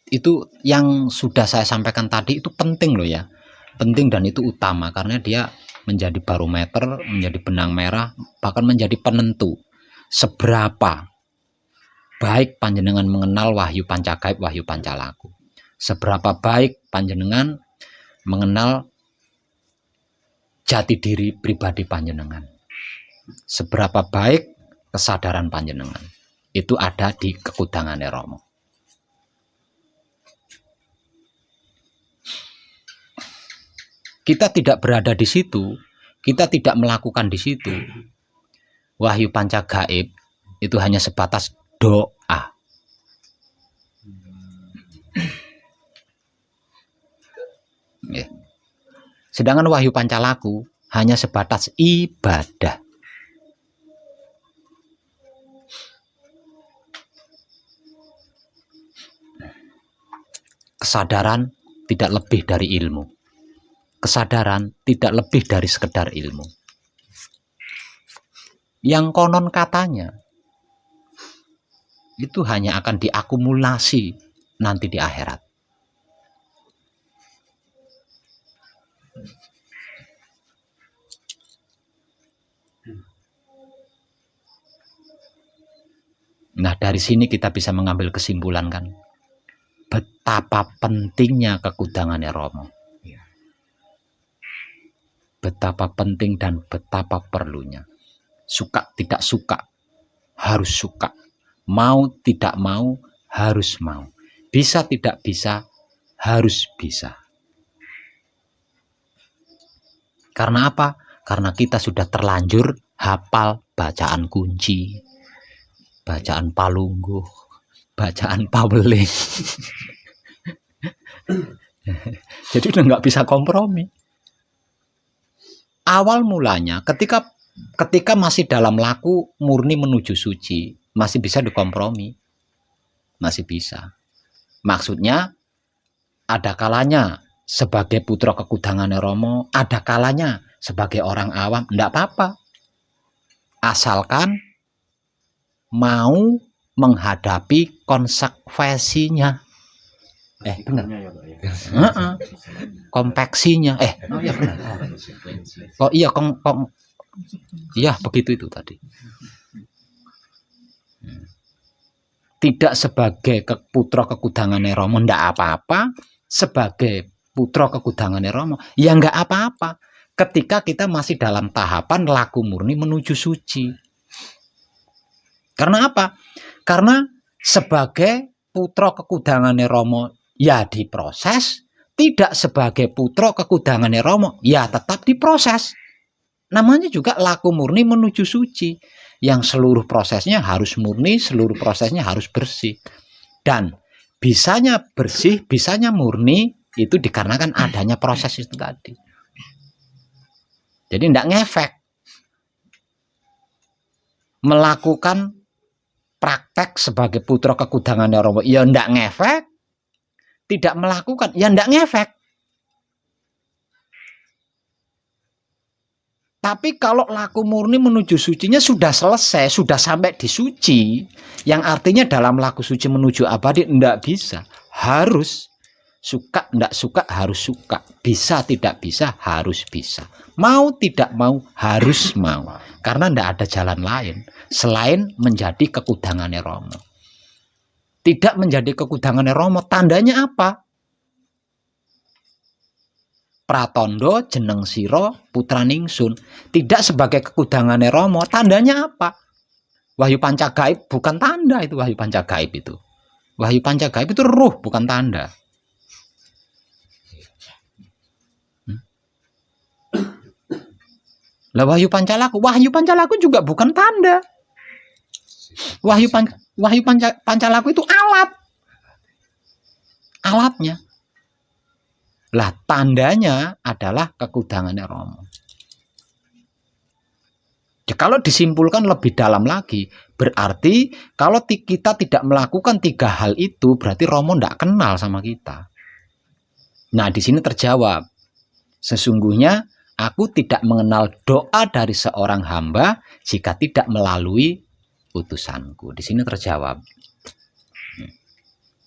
Itu yang sudah saya sampaikan tadi itu penting loh ya. Penting dan itu utama karena dia menjadi barometer, menjadi benang merah, bahkan menjadi penentu seberapa baik panjenengan mengenal wahyu pancagaib, wahyu pancalaku. Seberapa baik panjenengan mengenal jati diri pribadi panjenengan. Seberapa baik kesadaran panjenengan. Itu ada di kekudangane Rama. kita tidak berada di situ, kita tidak melakukan di situ, wahyu panca gaib itu hanya sebatas doa. Ya. Sedangkan wahyu pancalaku hanya sebatas ibadah. Kesadaran tidak lebih dari ilmu. Kesadaran tidak lebih dari sekedar ilmu. Yang konon katanya itu hanya akan diakumulasi nanti di akhirat. Nah, dari sini kita bisa mengambil kesimpulan kan, betapa pentingnya kekudangannya Romo. Betapa penting dan betapa perlunya. Suka tidak suka, harus suka. Mau tidak mau, harus mau. Bisa tidak bisa, harus bisa. Karena apa? Karena kita sudah terlanjur hafal bacaan kunci, bacaan palungguh, bacaan paweling. Jadi udah nggak bisa kompromi. Awal mulanya ketika masih dalam laku murni menuju suci, masih bisa dikompromi. Masih bisa. Maksudnya ada kalanya sebagai putra kekudangannya Romo, ada kalanya sebagai orang awam, enggak apa-apa. Asalkan mau menghadapi konsekuensinya. Benar. Kompeksinya. Oh iya benar. Oh iya iya begitu itu tadi. Tidak sebagai putra kekudangannya Romo enggak apa-apa, sebagai putra kekudangannya Romo ya enggak apa-apa. Ketika kita masih dalam tahapan laku murni menuju suci. Karena apa? Karena sebagai putra kekudangannya Romo ya diproses, tidak sebagai putra kekudangannya Romo ya tetap diproses. Namanya juga laku murni menuju suci, yang seluruh prosesnya harus murni, seluruh prosesnya harus bersih. Dan bisanya bersih, bisanya murni itu dikarenakan adanya proses itu tadi. Jadi tidak ngefek melakukan praktek sebagai putra kekudangannya Romo ya tidak ngefek, tidak melakukan ya tidak ngefek. Tapi kalau laku murni menuju sucinya sudah selesai, sudah sampai di suci, yang artinya dalam laku suci menuju abadi tidak bisa, harus suka tidak suka harus suka, bisa tidak bisa harus bisa, mau tidak mau harus mau, karena tidak ada jalan lain selain menjadi kekudangannya Romo. Tidak menjadi kekudangannya Romo tandanya apa? Pratondo jeneng siro putra ningsun, tidak sebagai kekudangannya Romo tandanya apa? Wahyu panca gaib bukan tanda itu. Wahyu panca gaib itu, wahyu panca gaib itu ruh bukan tanda. Lah wahyu pancalaku juga bukan tanda. Wahyu pancalaku itu alatnya. Lah tandanya adalah kekudangannya Romo. Ya, kalau disimpulkan lebih dalam lagi, berarti kalau kita tidak melakukan tiga hal itu, berarti Romo tidak kenal sama kita. Nah, di sini terjawab. Sesungguhnya aku tidak mengenal doa dari seorang hamba jika tidak melalui utusanku. Di sini terjawab.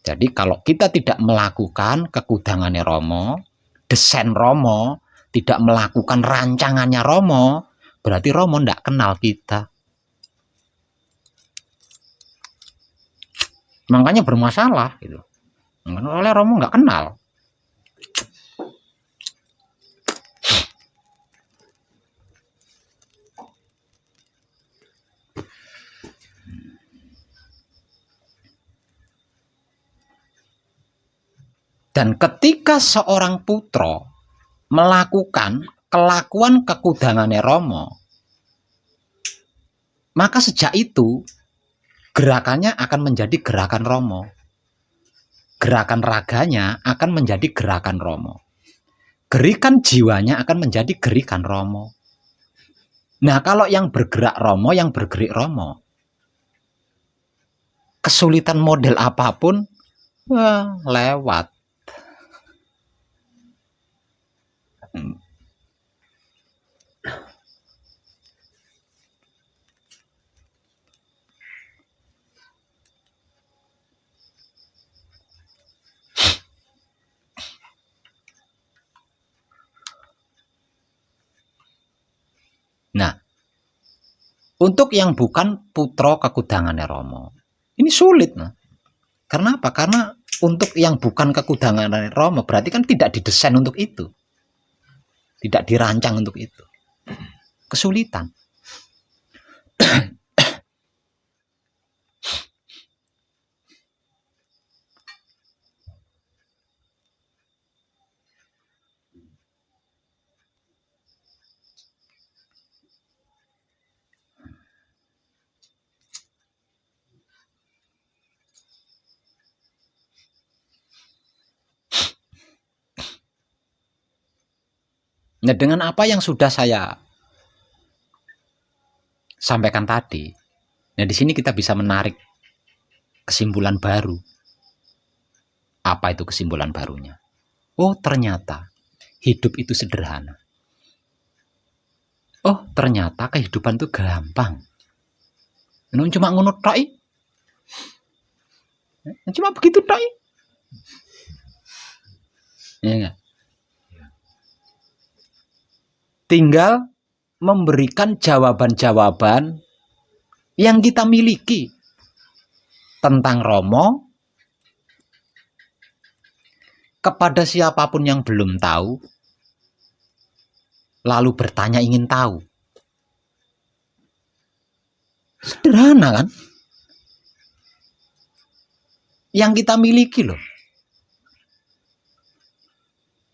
Jadi kalau kita tidak melakukan kekudangannya Romo, desain Romo, tidak melakukan rancangannya Romo, berarti Romo tidak kenal kita. Makanya bermasalah gitu. Oleh Romo nggak kenal. Dan ketika seorang putra melakukan kelakuan kekudangane Rama, maka sejak itu gerakannya akan menjadi gerakan Rama. Gerakan raganya akan menjadi gerakan Rama. Gerikan jiwanya akan menjadi gerikan Rama. Nah, kalau yang bergerak Rama, yang bergerik Rama, kesulitan model apapun, wah, lewat. Nah, untuk yang bukan putra kekudangane Rama, ini sulit. Nah. Karena apa? Karena untuk yang bukan kekudangane Rama berarti kan tidak didesain untuk itu. Tidak dirancang untuk itu. Kesulitan. Nah, dengan apa yang sudah saya sampaikan tadi, nah di sini kita bisa menarik kesimpulan baru. Apa itu kesimpulan barunya? Oh, ternyata hidup itu sederhana. Oh, ternyata kehidupan itu gampang. Cuma ngono tok. Cuma begitu tok. Ya enggak? Tinggal memberikan jawaban-jawaban yang kita miliki tentang Rama kepada siapapun yang belum tahu, lalu bertanya ingin tahu. Sederhana kan? Yang kita miliki loh.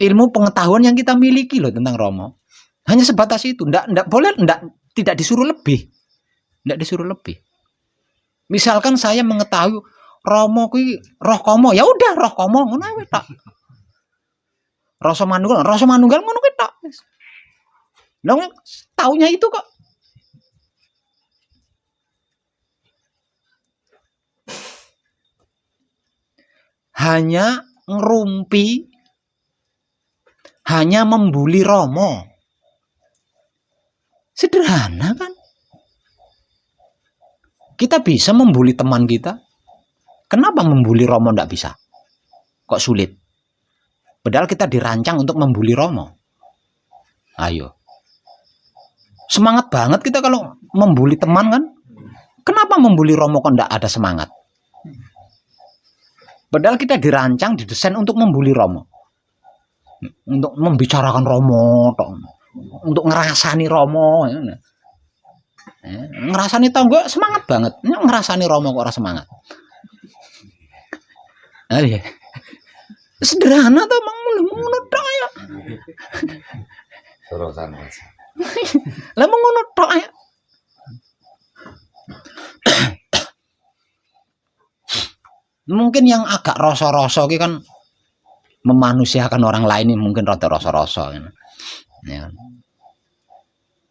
Ilmu pengetahuan yang kita miliki loh tentang Rama. Hanya sebatas itu, tidak disuruh lebih. Tidak disuruh lebih. Misalkan saya mengetahui Rama kuwi roh komo, ya udah roh komo ngono ae tok. Rasa manunggal ngono kuwi tok. Lah taunya itu kok. Hanya ngerumpi, hanya membuli Rama. Sederhana kan? Kita bisa membuli teman kita. Kenapa membuli Rama tidak bisa? Kok sulit? Padahal kita dirancang untuk membuli Rama. Ayo. Semangat banget kita kalau membuli teman kan? Kenapa membuli Rama kok tidak ada semangat? Padahal kita dirancang, didesain untuk membuli Rama. Untuk membicarakan Rama, untuk ngerasani Rama. Ngerasani tonggo semangat banget. Ngerasani Rama kok ora semangat. Iya. Sederhana tuh ngono tok ya.
Sorosan Mas.
Lah ngono tok ya. Mungkin yang agak rasa-rasa iki kan memanusiakan orang lain ini mungkin rada rasa-rasa kan. Ya.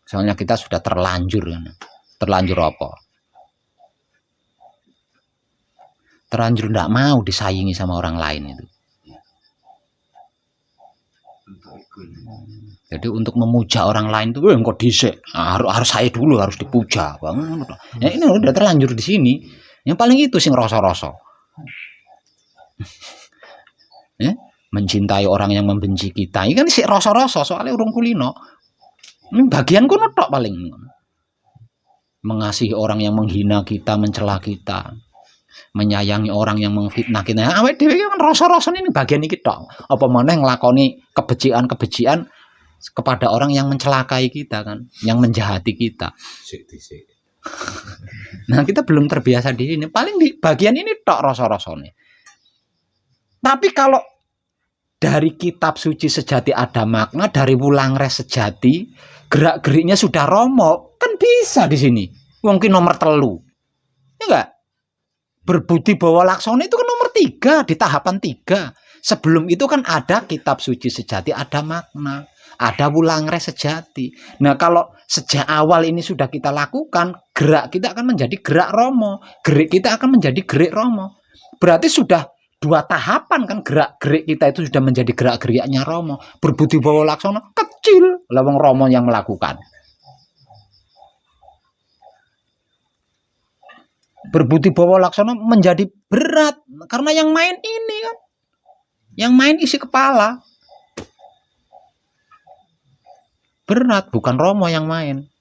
Soalnya kita sudah terlanjur kan. Terlanjur apa? Terlanjur tidak mau disaingi sama orang lain itu. Jadi untuk memuja orang lain itu engkau dhisik, harus saya dulu harus dipuja. Ya ini udah terlanjur di sini. Yang paling itu sing rasa-rasa. Ya, mencintai orang yang membenci kita. Ini kan sih rasa-rasa soalnya urung kulino. Ini bagian kono tok paling. Mengasihi orang yang menghina kita, mencela kita. Menyayangi orang yang menfitnah kita. Awake dhewe kan rasa-rasa ini bagian iki tok. Apa meneh nglakoni kebencian-kebencian kepada orang yang mencelakai kita kan, yang menjahati kita. Nah, kita belum terbiasa di sini. Paling di bagian ini tok rasa-rasane. Tapi kalau dari kitab suci sejati ada makna, dari Wulangres sejati gerak-geriknya sudah romo, kan bisa di sini. Mungkin nomor telu, ya enggak? Berbudi bawa laksana itu kan nomor 3 di tahapan 3. Sebelum itu kan ada kitab suci sejati ada makna, ada Wulangres sejati. Nah kalau sejak awal ini sudah kita lakukan, gerak kita akan menjadi gerak romo, gerik kita akan menjadi gerik romo. Berarti sudah 2 tahapan kan, gerak-gerik kita itu sudah menjadi gerak-geriknya romo. Berbudi bawa laksana kecil, lawang romo yang melakukan. Berbudi bawa laksana menjadi berat karena yang main ini kan, yang main isi kepala. Berat, bukan romo yang main.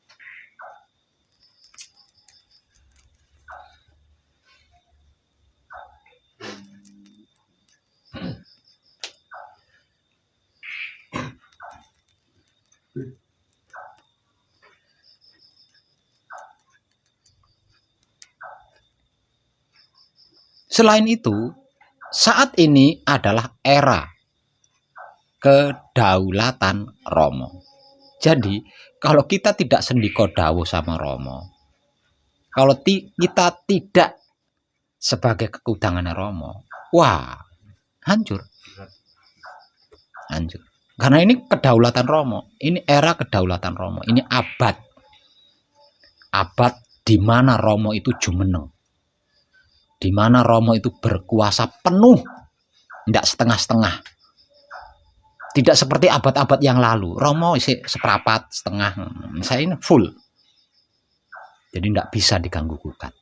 Selain itu, saat ini adalah era kedaulatan romo. Jadi, kalau kita tidak sendiko dawuh sama romo, kalau kita tidak sebagai kekudangannya romo, wah, hancur. Hancur. Karena ini kedaulatan romo, ini era kedaulatan romo, ini abad di mana romo itu jumeneng. Di mana romo itu berkuasa penuh, tidak setengah-setengah. Tidak seperti abad-abad yang lalu. Romo isi seperempat, setengah. Saya ini full. Jadi tidak bisa diganggu gugat.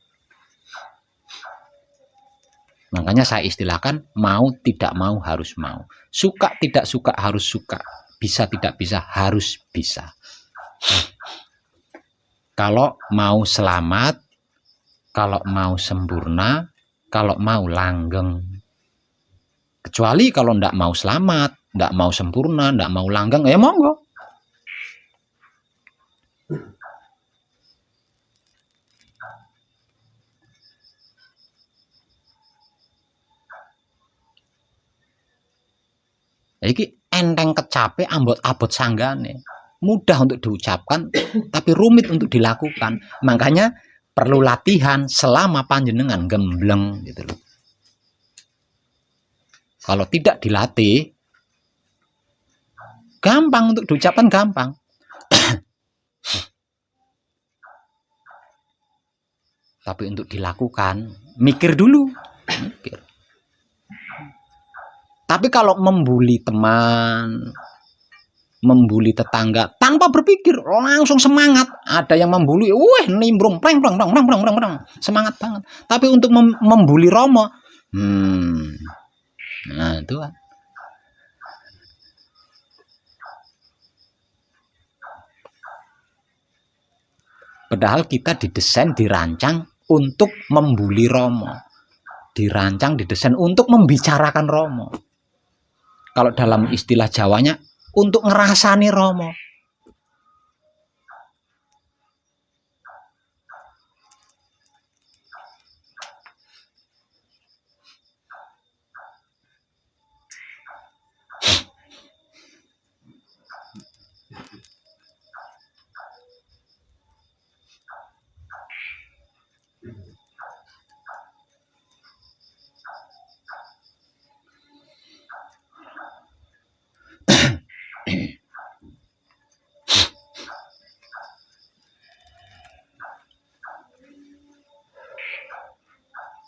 Makanya saya istilahkan mau tidak mau harus mau. Suka tidak suka harus suka. Bisa tidak bisa harus bisa. Kalau mau selamat, kalau mau sempurna, kalau mau langgeng. Kecuali kalau ndak mau selamat, ndak mau sempurna, ndak mau langgeng, ya monggo. Iki enteng kecape, ambot abot sanggane. Mudah untuk diucapkan, tapi rumit untuk dilakukan. Makanya perlu latihan selama panjenengan gembleng gitu loh. Kalau tidak dilatih, gampang untuk diucapkan, gampang. Tapi untuk dilakukan, mikir dulu. Mikir. Tapi kalau membuli teman, membuli tetangga tanpa berpikir, langsung semangat. Ada yang membuli, nimbrung, preng, semangat banget. Tapi untuk membuli romo, nah itu kan. Padahal kita didesain, dirancang untuk membuli romo. Dirancang, didesain untuk membicarakan romo. Kalau dalam istilah Jawanya, untuk ngerasani romo.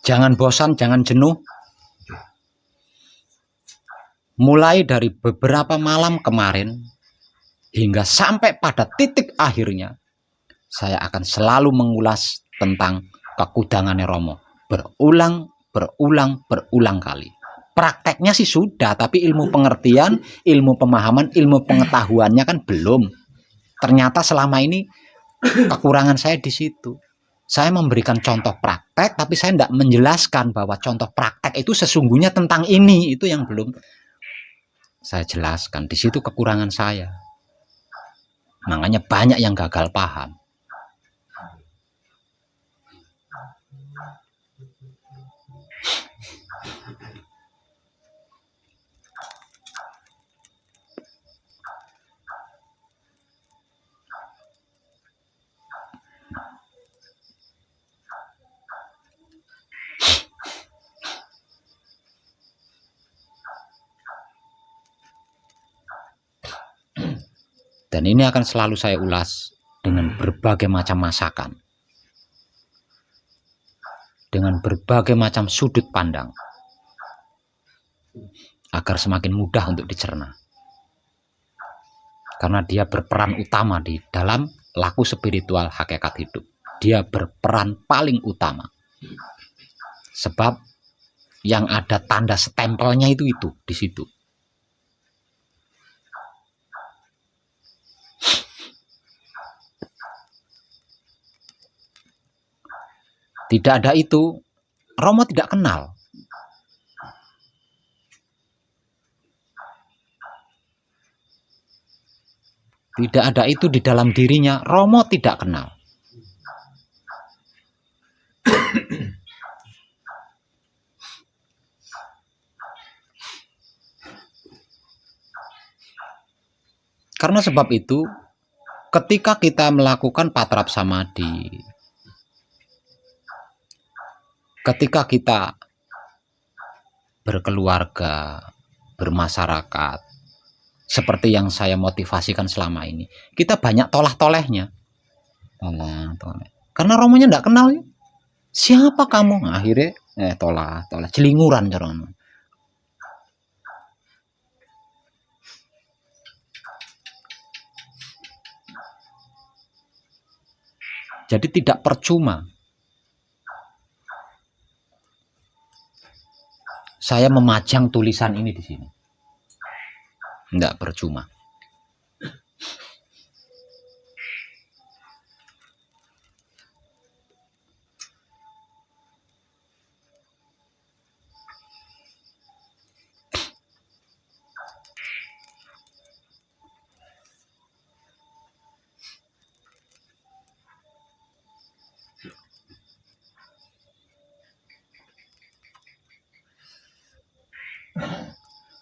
Jangan bosan, jangan jenuh. Mulai dari beberapa malam kemarin hingga sampai pada titik akhirnya, saya akan selalu mengulas tentang kekudangannya romo. Berulang kali. Prakteknya sih sudah, tapi ilmu pengertian, ilmu pemahaman, ilmu pengetahuannya kan belum. Ternyata selama ini kekurangan saya di situ. Saya memberikan contoh praktek, tapi saya tidak menjelaskan bahwa contoh praktek itu sesungguhnya tentang ini. Itu yang belum saya jelaskan. Di situ kekurangan saya. Makanya banyak yang gagal paham. Dan ini akan selalu saya ulas dengan berbagai macam masakan, dengan berbagai macam sudut pandang, agar semakin mudah untuk dicerna. Karena dia berperan utama di dalam laku spiritual hakikat hidup. Dia berperan paling utama. Sebab yang ada tanda stempelnya itu di situ. Tidak ada itu, Romo tidak kenal. Tidak ada itu di dalam dirinya, Romo tidak kenal. Karena sebab itu, ketika kita melakukan patrap samadhi, ketika kita berkeluarga, bermasyarakat, seperti yang saya motivasikan selama ini, kita banyak tolah-tolehnya. Tolah-toleh. Karena Romonya tidak kenal. Siapa kamu? Akhirnya tolah-toleh, celinguran caranya. Jadi tidak percuma saya memajang tulisan ini di sini. Tidak percuma.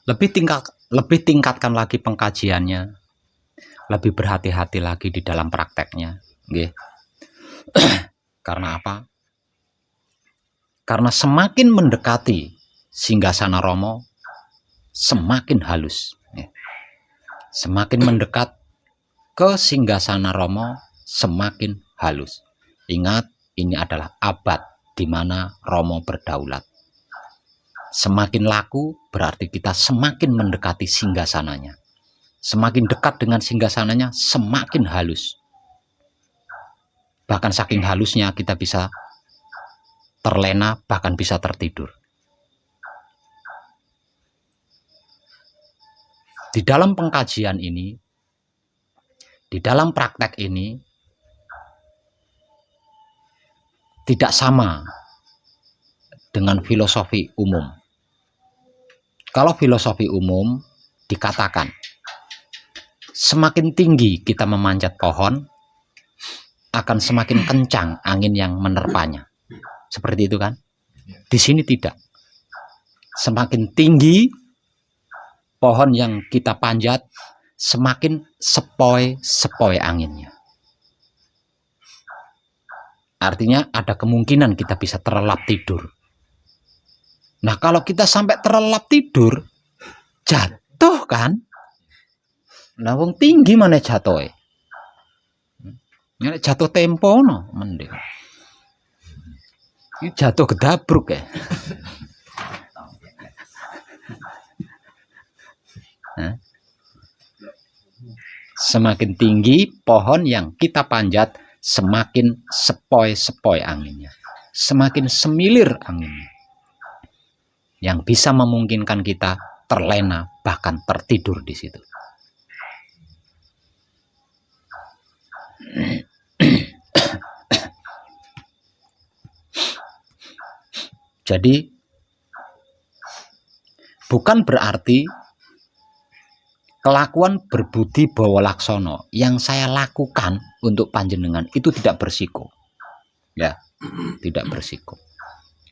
Lebih tingkatkan lagi pengkajiannya, lebih berhati-hati lagi di dalam prakteknya, nggih. Karena apa? Karena semakin mendekati singgasana Romo, semakin halus. Semakin mendekat ke singgasana Romo, semakin halus. Ingat, ini adalah abad di mana Romo berdaulat. Semakin laku berarti kita semakin mendekati singgasananya. Semakin dekat dengan singgasananya, semakin halus. Bahkan saking halusnya kita bisa terlena, bahkan bisa tertidur. Di dalam pengkajian ini, di dalam praktek ini, tidak sama dengan filosofi umum. Kalau filosofi umum dikatakan, semakin tinggi kita memanjat pohon, akan semakin kencang angin yang menerpanya. Seperti itu kan? Di sini tidak. Semakin tinggi pohon yang kita panjat, semakin sepoi-sepoi anginnya. Artinya ada kemungkinan kita bisa terlelap tidur. Nah, kalau kita sampai terlelap tidur, jatuh kan? Nah, wong tinggi mana jatuh? Jatuh tempo no, mending. Ini jatuh gedabruk ya. Semakin tinggi pohon yang kita panjat, semakin sepoi-sepoi anginnya. Semakin semilir anginnya. Yang bisa memungkinkan kita terlena, bahkan tertidur di situ. Jadi, bukan berarti kelakuan berbudi bawa laksono yang saya lakukan untuk panjenengan itu tidak bersiko. Ya, tidak bersiko.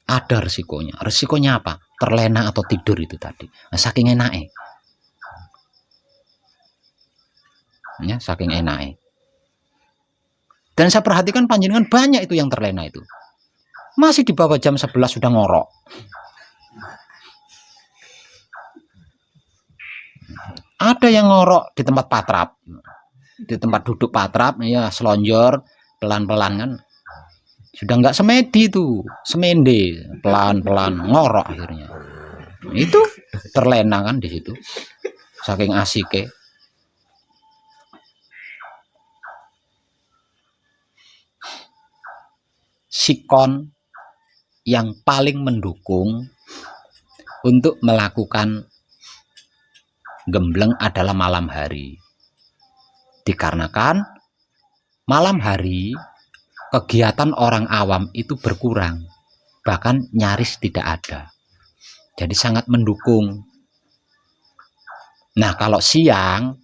Ada resikonya. Resikonya apa? Terlena atau tidur itu tadi. Nah, saking enake. Ya, saking enake. Dan saya perhatikan panjenengan banyak itu yang terlena itu. Masih di bawah jam 11 sudah ngorok. Ada yang ngorok di tempat patrap. di tempat duduk patrap ya selonjor pelan-pelan kan, sudah nggak semedi tuh, semende pelan-pelan ngorok akhirnya. Itu terlena kan di situ saking asiknya. Sikon yang paling mendukung untuk melakukan gembleng adalah malam hari. Dikarenakan malam hari kegiatan orang awam itu berkurang, bahkan nyaris tidak ada. Jadi sangat mendukung. Nah, kalau siang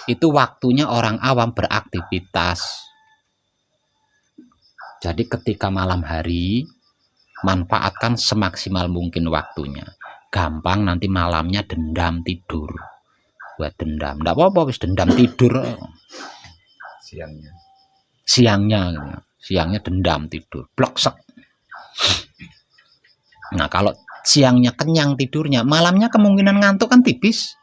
itu waktunya orang awam beraktivitas. Jadi ketika malam hari manfaatkan semaksimal mungkin waktunya. Gampang nanti malamnya dendam tidur. Buat dendam. Enggak apa-apa wis dendam tidur. Siangnya dendam tidur. Bloksek. Nah, kalau siangnya kenyang tidurnya, malamnya kemungkinan ngantuk kan tipis.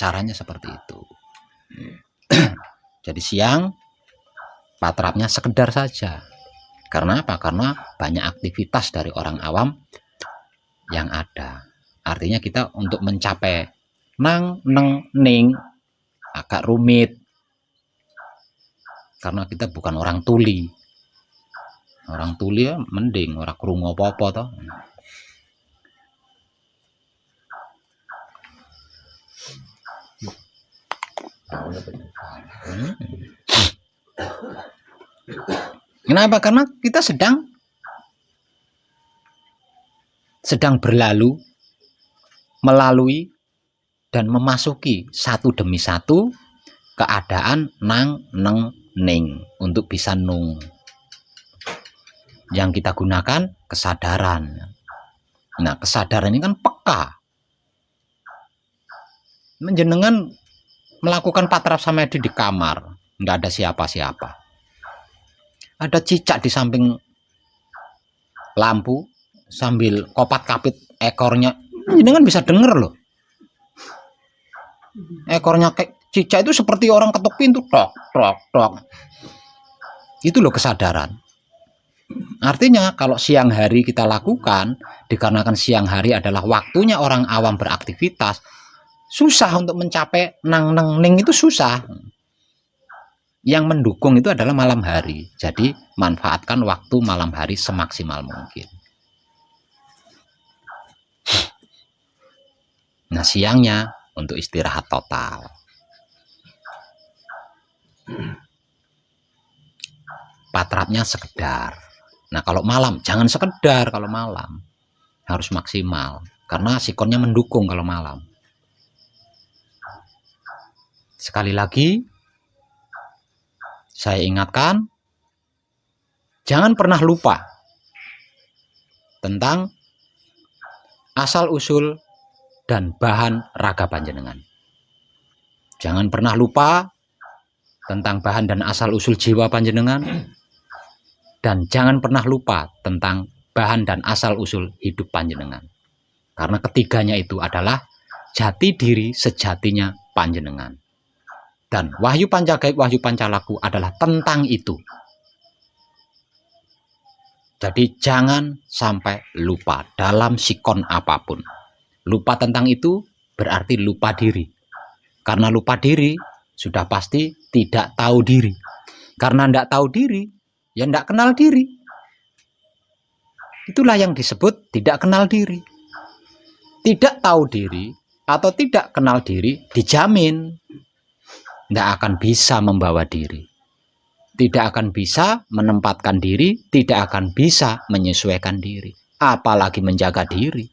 Caranya seperti itu. Jadi siang patrapnya sekedar saja. Karena apa? Karena banyak aktivitas dari orang awam yang ada. Artinya kita untuk mencapai nang, neng, ning agak rumit. Karena kita bukan orang tuli. Orang tuli ya mending orang krungu apa-apa toh. Kenapa? Karena kita sedang berlalu, melalui dan memasuki satu demi satu keadaan nang, neng, ning untuk bisa nung. Yang kita gunakan kesadaran. Nah, kesadaran ini kan peka. Menjenengan melakukan patrap samedi di kamar, nggak ada siapa-siapa. Ada cicak di samping lampu sambil kopat-kapit ekornya, jenengan bisa denger loh. Ekornya kayak cicak itu seperti orang ketuk pintu, tok, tok, tok. Itu loh kesadaran. Artinya kalau siang hari kita lakukan, dikarenakan siang hari adalah waktunya orang awam beraktivitas, susah untuk mencapai nang, neng, ning itu susah. Yang mendukung itu adalah malam hari. Jadi manfaatkan waktu malam hari semaksimal mungkin. Nah, siangnya untuk istirahat total. Patrapnya sekedar. Nah, kalau malam jangan sekedar, kalau malam harus maksimal karena sikonnya mendukung kalau malam. Sekali lagi saya ingatkan, jangan pernah lupa tentang asal usul dan bahan raga panjenengan. Jangan pernah lupa tentang bahan dan asal usul jiwa panjenengan. Dan jangan pernah lupa tentang bahan dan asal usul hidup panjenengan. Karena ketiganya itu adalah jati diri sejatinya panjenengan. Dan wahyu pancagaib, wahyu pancalaku adalah tentang itu. Jadi jangan sampai lupa dalam sikon apapun. Lupa tentang itu berarti lupa diri. Karena lupa diri sudah pasti tidak tahu diri. Karena tidak tahu diri, ya tidak kenal diri. Itulah yang disebut tidak kenal diri. Tidak tahu diri atau tidak kenal diri dijamin tidak akan bisa membawa diri. Tidak akan bisa menempatkan diri, tidak akan bisa menyesuaikan diri. Apalagi menjaga diri.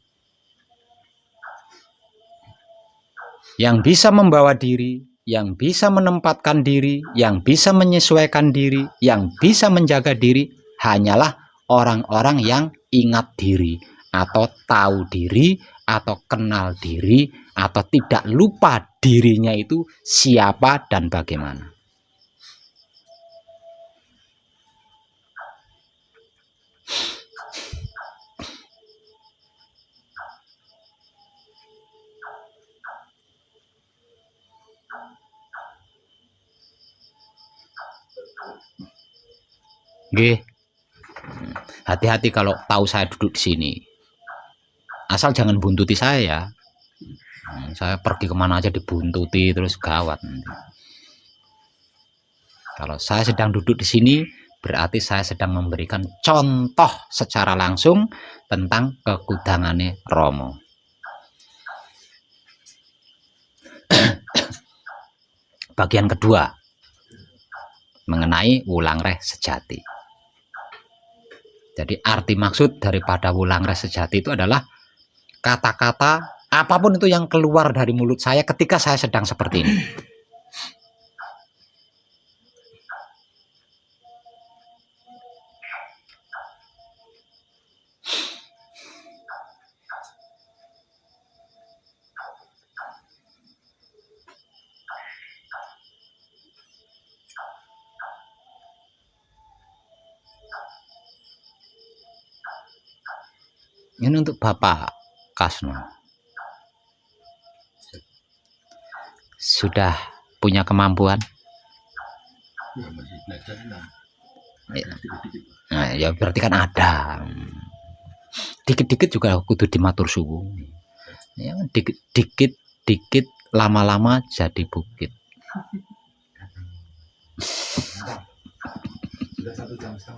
Yang bisa membawa diri, yang bisa menempatkan diri, yang bisa menyesuaikan diri, yang bisa menjaga diri hanyalah orang-orang yang ingat diri atau tahu diri atau kenal diri atau tidak lupa dirinya itu siapa dan bagaimana. Nggih. Hati-hati kalau tahu saya duduk di sini. Asal jangan buntuti saya ya. Saya pergi kemana aja dibuntuti terus gawat nanti. Kalau saya sedang duduk di sini, berarti saya sedang memberikan contoh secara langsung tentang kekudangane Romo. Bagian kedua, mengenai wulangreh sejati. Jadi arti maksud daripada wulangreh sejati itu adalah kata-kata apapun itu yang keluar dari mulut saya ketika saya sedang seperti ini. Ini untuk Bapak Kasno. Sudah punya kemampuan?
Ya masih belajar lah.
Ya.
Dikit-dikit.
Nah, ya berarti kan ada. Dikit-dikit juga kudu dimatur suwu. Ya, dikit-dikit lama-lama jadi bukit.
Sudah 1,5 jam.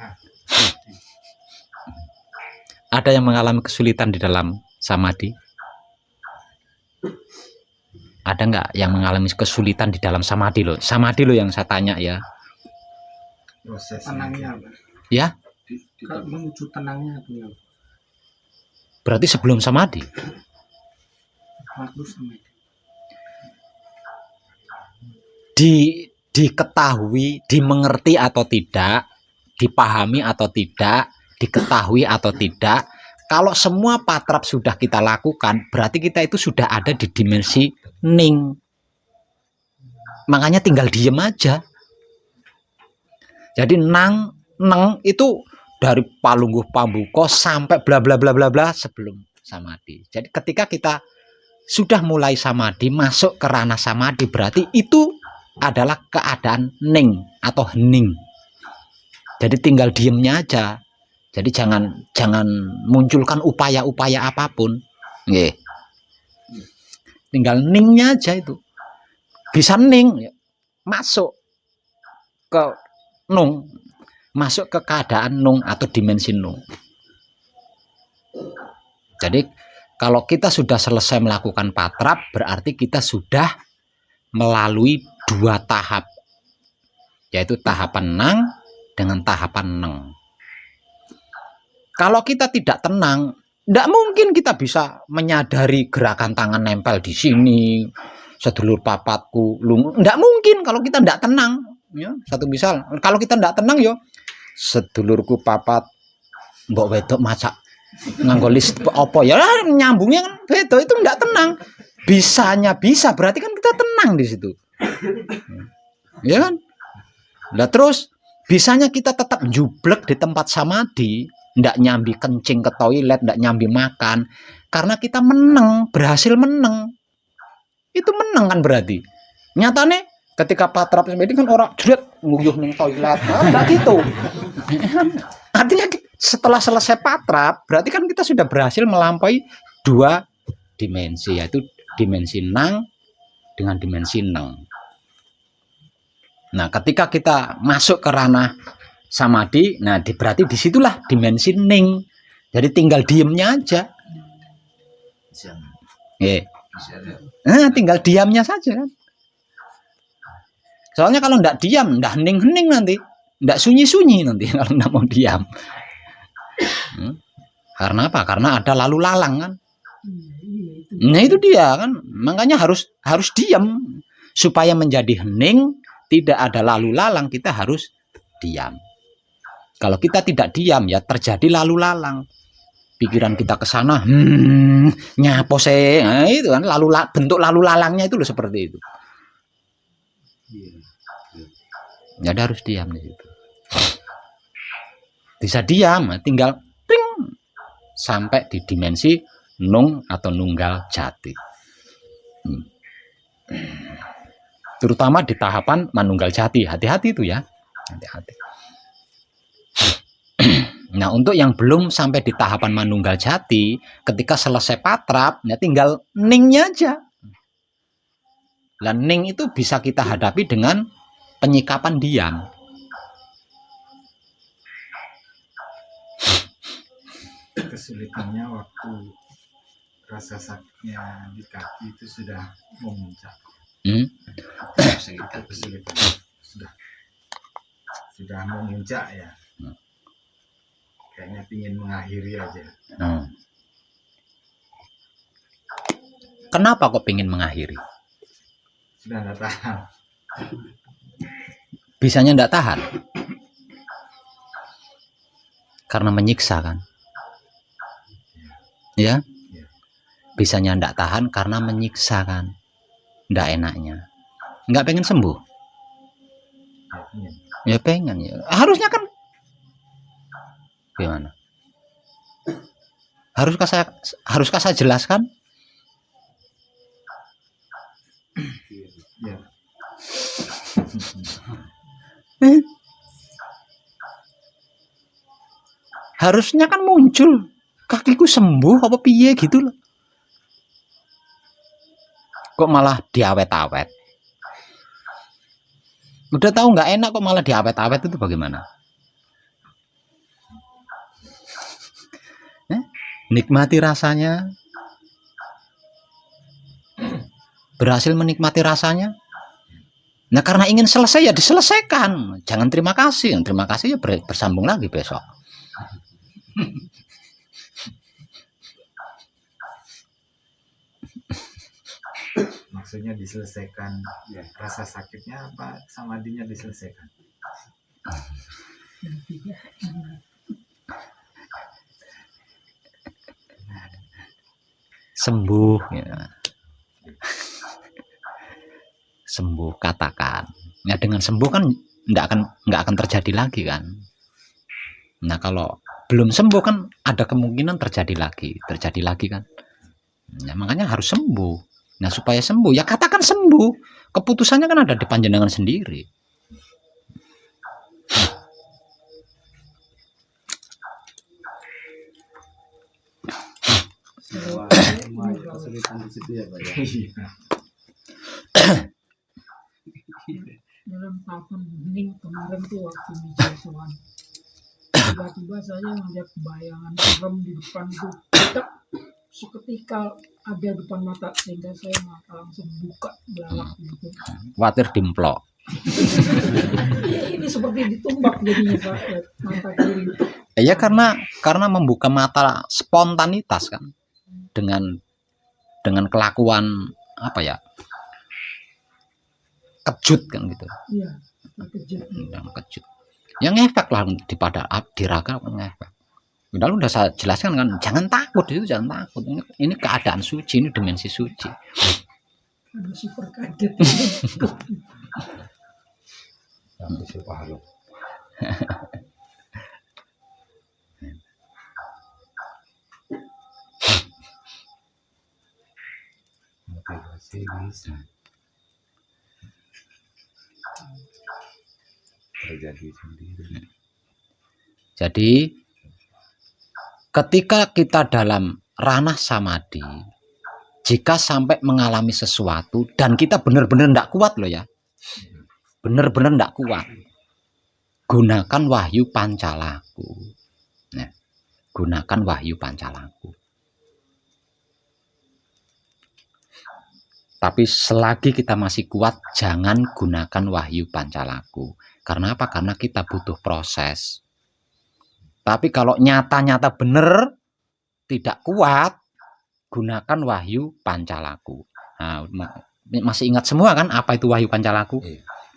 Ada yang mengalami kesulitan di dalam samadhi? Ada nggak yang mengalami kesulitan di dalam samadhi loh? Samadhi loh yang saya tanya ya.
Proses
Tenangnya,
Ya,
kalau menuju tenangnya itu ya,
berarti sebelum samadhi.
waktu sama
Diketahui, dimengerti atau tidak, dipahami atau tidak, diketahui atau tidak. Kalau semua patrap sudah kita lakukan, berarti kita itu sudah ada di dimensi ning. Makanya tinggal diem aja. Jadi nang, neng itu dari palungguh pambuko sampai bla bla bla bla bla sebelum samadhi. Jadi ketika kita sudah mulai samadhi, masuk ke ranah samadhi, berarti itu adalah keadaan ning atau hening. Jadi tinggal diemnya aja. Jadi jangan munculkan upaya-upaya apapun. Nggih. Tinggal ningnya aja itu. Bisa ning, masuk ke nung, masuk ke keadaan nung atau dimensi nung. Jadi kalau kita sudah selesai melakukan patrap, berarti kita sudah melalui 2 tahap, yaitu tahapan nang dengan tahapan neng. Kalau kita tidak tenang, tidak mungkin kita bisa menyadari gerakan tangan nempel di sini, sedulur papatku, tidak mungkin kalau kita tidak tenang. Ya, satu misal, kalau kita tidak tenang yo, sedulurku papat, mbok wedok masak nganggo list apa ya nyambungnya kan wedok itu tidak tenang. Bisanya bisa, berarti kan kita tenang di situ. Ya kan? Nah terus bisanya kita tetap jublek di tempat samadhi, ndak nyambi kencing ke toilet, ndak nyambi makan, karena kita menang, berhasil menang. Itu menang kan berarti. Nyatane ketika patrap ini kan orang jret nguyuh ning toilet, enggak gitu. Artinya setelah selesai patrap, berarti kan kita sudah berhasil melampaui 2 dimensi, yaitu dimensi nang dengan dimensi neng. Nah, ketika kita masuk ke ranah samadhi, nah berarti disitulah dimensi ning. Jadi tinggal diemnya aja. Nah, tinggal diamnya saja kan. Soalnya kalau ndak diam, ndak hening-hening nanti, ndak sunyi-sunyi nanti kalau ndak mau diam. Karena apa? Karena ada lalu lalang kan. Nah itu dia kan, makanya harus diam supaya menjadi hening, tidak ada lalu lalang, kita harus diam. Kalau kita tidak diam ya terjadi lalu lalang. Pikiran kita ke sana, nyapo sih, nah, itu kan bentuk lalu lalangnya itu loh seperti itu. Jadi harus diam di situ. Bisa diam, tinggal ping sampai di dimensi nung atau nunggal jati. Terutama di tahapan manunggal jati, hati-hati itu ya, hati-hati. Nah, untuk yang belum sampai di tahapan manunggal jati, ketika selesai patrap, ya tinggal ningnya aja. Dan ning itu bisa kita hadapi dengan penyikapan diam.
Kesulitannya waktu rasa sakitnya di kaki itu sudah memuncak. Kesulitan sudah memuncak ya. Kayaknya pingin mengakhiri aja.
Kenapa kok pingin mengakhiri?
Sudah nggak tahan.
Bisanya nggak tahan? Karena menyiksa kan? Ya? Bisanya nggak tahan karena menyiksa kan? Nggak enaknya. Nggak pengen sembuh? Ya pengen ya. Harusnya kan gimana? Haruskah saya jelaskan?
Ya.
Harusnya kan muncul kakiku sembuh apa piye gitu loh. Kok malah diawet-awet? Udah tahu nggak enak kok malah diawet-awet, itu bagaimana? Nikmati rasanya. Berhasil menikmati rasanya. Nah, karena ingin selesai ya diselesaikan. Jangan terima kasih. Yang terima kasih ya bersambung lagi besok.
Maksudnya diselesaikan ya, rasa sakitnya apa samadinya diselesaikan?
Sembuh ya. Sembuh, katakan. Ya dengan sembuh kan nggak akan terjadi lagi kan. Nah, kalau belum sembuh kan ada kemungkinan terjadi lagi kan. Ya, makanya harus sembuh. Nah, supaya sembuh ya katakan sembuh. Keputusannya kan ada di panjenengan sendiri.
Kesulitan di situ ya Pak ya.
Dalam tahapan hening kemarin tuh waktu di Jasuan, tiba-tiba saya melihat bayangan serem di depan tuh, tetap seketika ada depan mata sehingga saya langsung buka belalak gitu.
Khawatir dimplok.
Ini seperti ditumbak jadinya Pak, mata kiri.
Ya karena membuka mata spontanitas kan, dengan kelakuan apa ya, kejut kan gitu.
Iya, terkejut.
Yang kejut. Yang ngefek lah di raga ngefek. Udah saya jelaskan kan, jangan takut itu, jangan takut. Ini keadaan suci, ini dimensi suci.
Ada super kaget.
Sampai sepahalo. Motivasi bisa terjadi sendiri.
Jadi ketika kita dalam ranah samadhi, jika sampai mengalami sesuatu dan kita benar-benar tidak kuat loh ya, benar-benar tidak kuat, gunakan wahyu pancalaku. Nah, gunakan wahyu pancalaku. Tapi selagi kita masih kuat, jangan gunakan wahyu pancalaku. Karena apa? Karena kita butuh proses. Tapi kalau nyata-nyata benar tidak kuat, gunakan wahyu pancalaku. Nah, masih ingat semua kan apa itu wahyu pancalaku?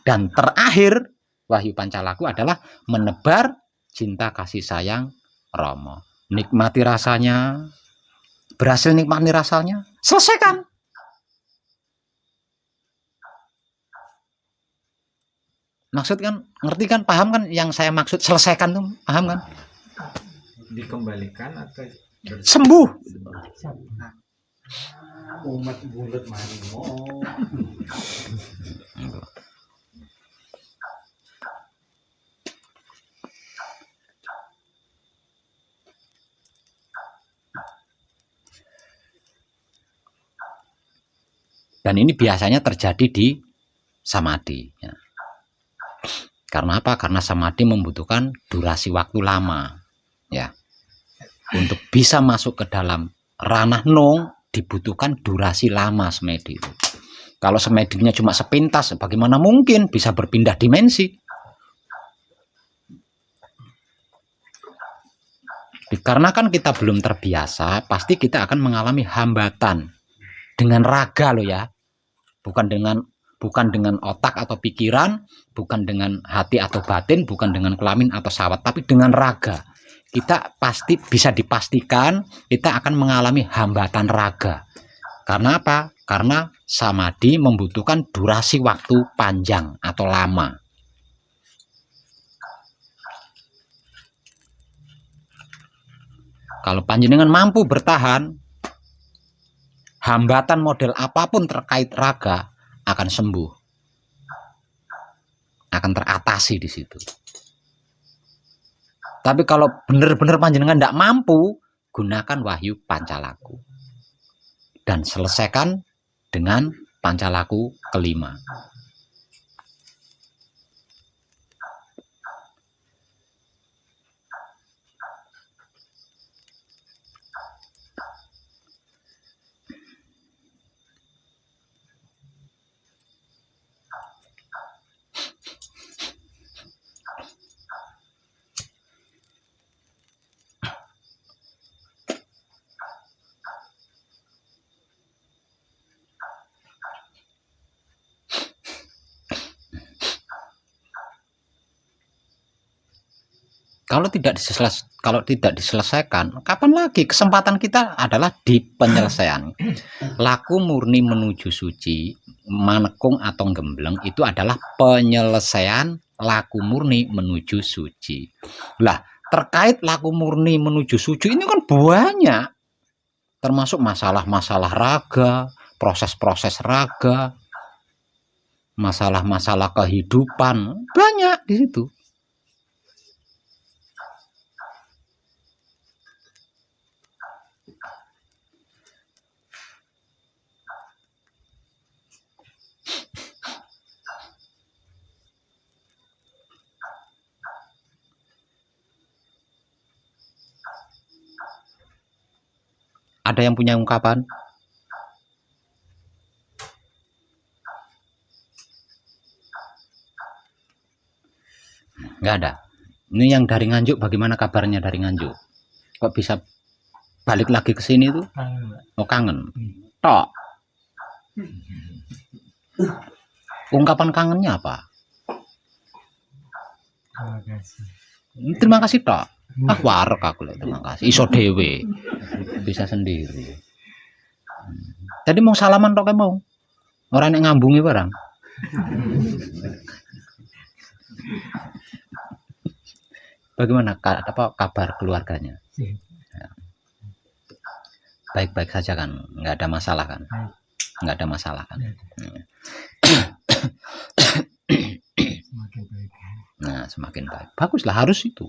Dan terakhir, wahyu pancalaku adalah menebar cinta kasih sayang Rama. Nikmati rasanya. Berhasil nikmati rasanya, selesaikan. Maksud kan, ngerti kan, paham kan yang saya maksud selesaikan tuh, paham kan?
Dikembalikan atau
Sembuh.
Umat bulat maringo.
Dan ini biasanya terjadi di samadhi. Ya. Karena apa? Karena samadhi membutuhkan durasi waktu lama. Ya. Untuk bisa masuk ke dalam ranah nong dibutuhkan durasi lama semedi. Kalau semedinya cuma sepintas, bagaimana mungkin bisa berpindah dimensi? Dikarenakan kita belum terbiasa, pasti kita akan mengalami hambatan dengan raga loh ya. Bukan dengan otak atau pikiran, bukan dengan hati atau batin, bukan dengan kelamin atau syahwat, tapi dengan raga. Kita pasti bisa dipastikan kita akan mengalami hambatan raga. Karena apa? Karena samadhi membutuhkan durasi waktu panjang atau lama. Kalau panjenengan mampu bertahan, hambatan model apapun terkait raga akan sembuh, akan teratasi di situ. Tapi kalau benar-benar panjenengan tidak mampu, gunakan wahyu pancalaku dan selesaikan dengan pancalaku kelima. Kalau tidak diselesaikan, kapan lagi? Kesempatan kita adalah di penyelesaian. Laku murni menuju suci, manekung atau gembleng itu adalah penyelesaian laku murni menuju suci. Lah, terkait laku murni menuju suci ini kan banyak. Termasuk masalah-masalah raga, proses-proses raga, masalah-masalah kehidupan, banyak di situ. Ada yang punya ungkapan? Nggak ada. Ini yang dari Nganjuk, bagaimana kabarnya dari Nganjuk? Kok bisa balik lagi ke sini tuh? Oh, kangen. Tok. Ungkapan kangennya apa? Terima kasih tok. Ah, warek aku lah, terima kasih. Iso dewe. Bisa sendiri. Tadi mau salaman tok mau. Orang yang ngambungi barang. Bagaimana kabar keluarganya? Ya. Baik-baik saja kan? Nggak ada masalah kan? Nggak ada masalah kan?
Semakin baik.
Nah, semakin baik. Baguslah, harus itu.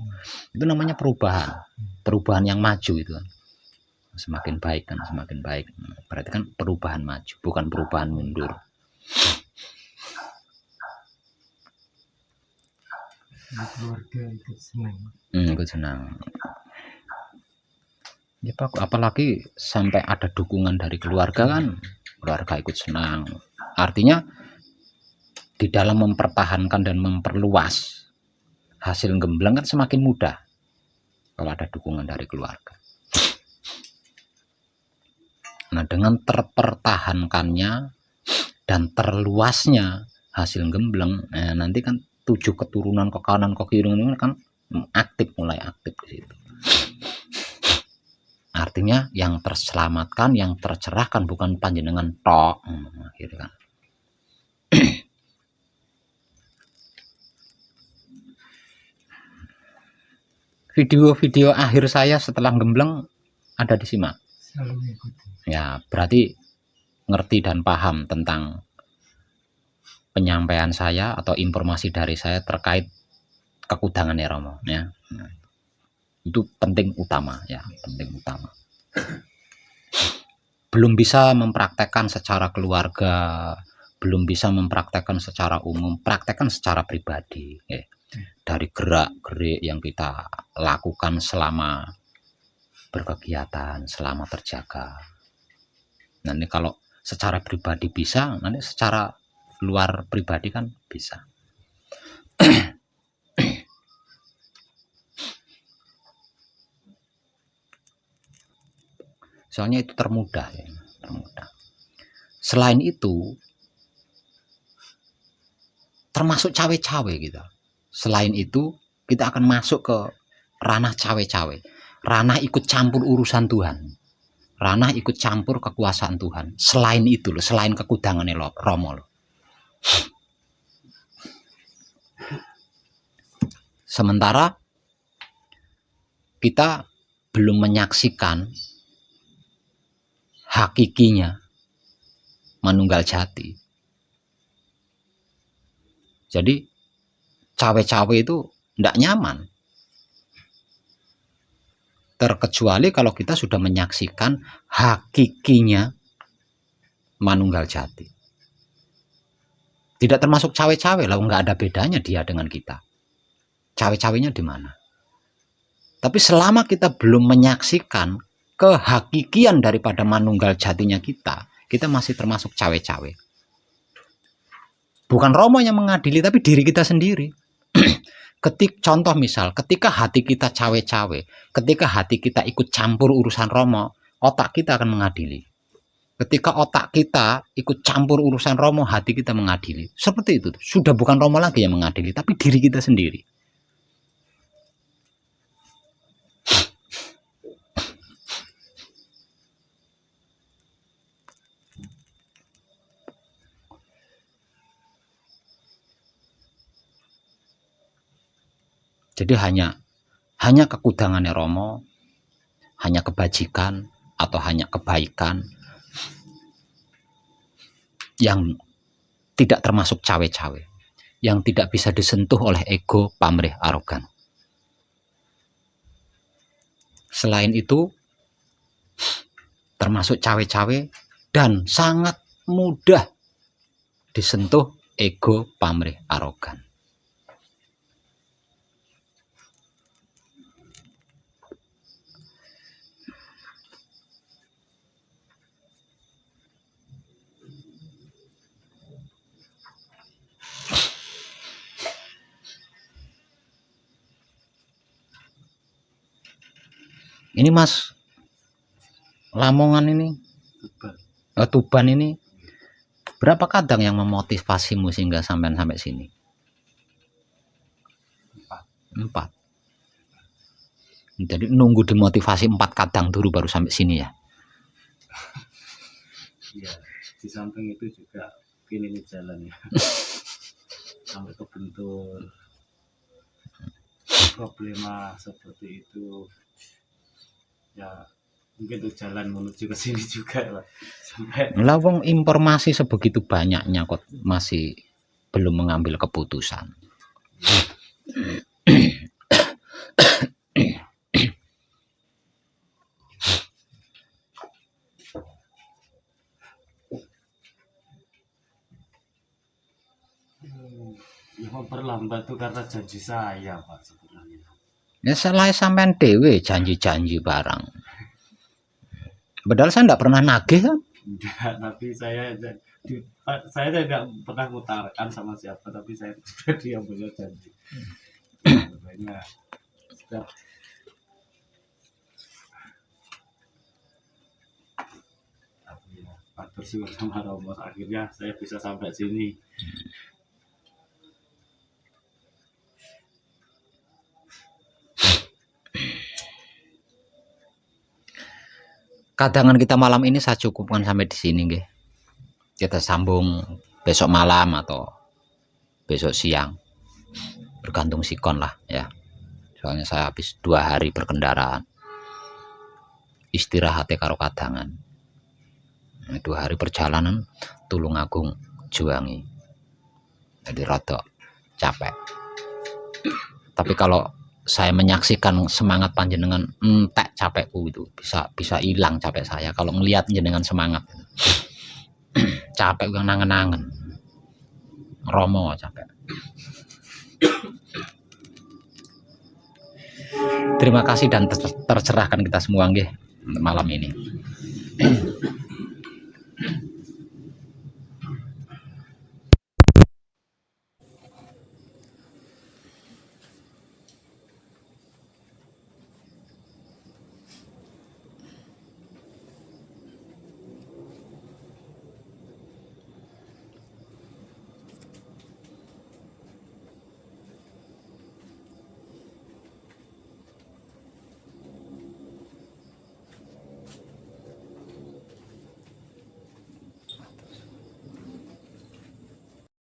Itu namanya perubahan. Perubahan yang maju itu kan. Semakin baik kan, semakin baik. Berarti kan perubahan maju, bukan perubahan mundur.
Keluarga ikut senang.
Ikut senang. Ya Pak, apalagi sampai ada dukungan dari keluarga kan, keluarga ikut senang. Artinya di dalam mempertahankan dan memperluas hasil gembleng kan semakin mudah kalau ada dukungan dari keluarga. Nah, dengan terpertahankannya dan terluasnya hasil gembleng, nanti kan 7 keturunan ke kanan ke kiri ini kan mulai aktif di situ. Artinya yang terselamatkan, yang tercerahkan bukan panjenengan tok, akhirnya kan. Video-video akhir saya setelah gembleng ada disimak.
Selalu mengikuti.
Ya, berarti ngerti dan paham tentang penyampaian saya atau informasi dari saya terkait kekudangan ya Romo ya. Itu penting utama ya, penting utama. belum bisa mempraktekkan secara keluarga, belum bisa mempraktekkan secara umum, praktekkan secara pribadi. Dari gerak-gerik yang kita lakukan selama berkegiatan, selama terjaga. Nanti kalau secara pribadi bisa, nanti secara luar pribadi kan bisa. Soalnya itu termudah ya, termudah. Selain itu, termasuk cawe-cawe gitu. Selain itu, kita akan masuk ke ranah cawe-cawe. Ranah ikut campur urusan Tuhan. Ranah ikut campur kekuasaan Tuhan. Selain itu loh, selain kekudangannya Romo loh. Sementara kita belum menyaksikan hakikinya manunggal jati. Jadi cawe-cawe itu tidak nyaman. Terkecuali kalau kita sudah menyaksikan hakikinya manunggal jati. Tidak termasuk cawe-cawe lah, nggak ada bedanya dia dengan kita. Cawe-cawenya di mana? Tapi selama kita belum menyaksikan kehakikian daripada manunggal jatinya kita masih termasuk cawe-cawe. Bukan Romo yang mengadili, tapi diri kita sendiri. Contoh misal, ketika hati kita cawe-cawe, ketika hati kita ikut campur urusan Romo, otak kita akan mengadili. Ketika otak kita ikut campur urusan Romo, hati kita mengadili. Seperti itu. Sudah bukan Romo lagi yang mengadili, tapi diri kita sendiri. Jadi hanya kekudangannya Romo, hanya kebajikan atau hanya kebaikan yang tidak termasuk cawe-cawe, yang tidak bisa disentuh oleh ego, pamrih, arogan. Selain itu, termasuk cawe-cawe dan sangat mudah disentuh ego, pamrih, arogan. Ini Mas, Lamongan ini, Tuban ini, berapa kadang yang memotivasimu sehingga sampai sini? 4. Jadi nunggu dimotivasi 4 kadang dulu baru sampai sini ya?
Iya, di samping itu juga ini jalan ya. Sampai kebentur problema seperti itu. Ya mungkin tuh jalan menuju ke sini juga lah. Sampai
Lawang informasi sebegitu banyaknya kok masih belum mengambil keputusan.
yang memperlambat tuh karena janji saya Pak sebenarnya.
Ya salah sampean dewe janji-janji barang. Padahal saya tidak pernah nagih kan?
Enggak, tapi saya tidak pernah mengutarakan sama siapa, tapi saya pribadi yang punya janji. Makanya setiap bersyukur sama Romo, akhirnya saya bisa sampai sini.
Kadangan kita malam ini saya cukupkan sampai di sini, nggih. Kita sambung besok malam atau besok siang, bergantung sikon lah ya. Soalnya saya habis 2 hari berkendaraan, istirahatnya karo kadangan. 2 hari perjalanan Tulungagung Juwangi, jadi rada capek. Tapi kalau saya menyaksikan semangat panjenengan, entek capekku itu, bisa hilang capek saya kalau ngelihat jenengan semangat. Capek yang nangen-nangen. Romo capek. Terima kasih dan tercerahkan kita semua nggih malam ini.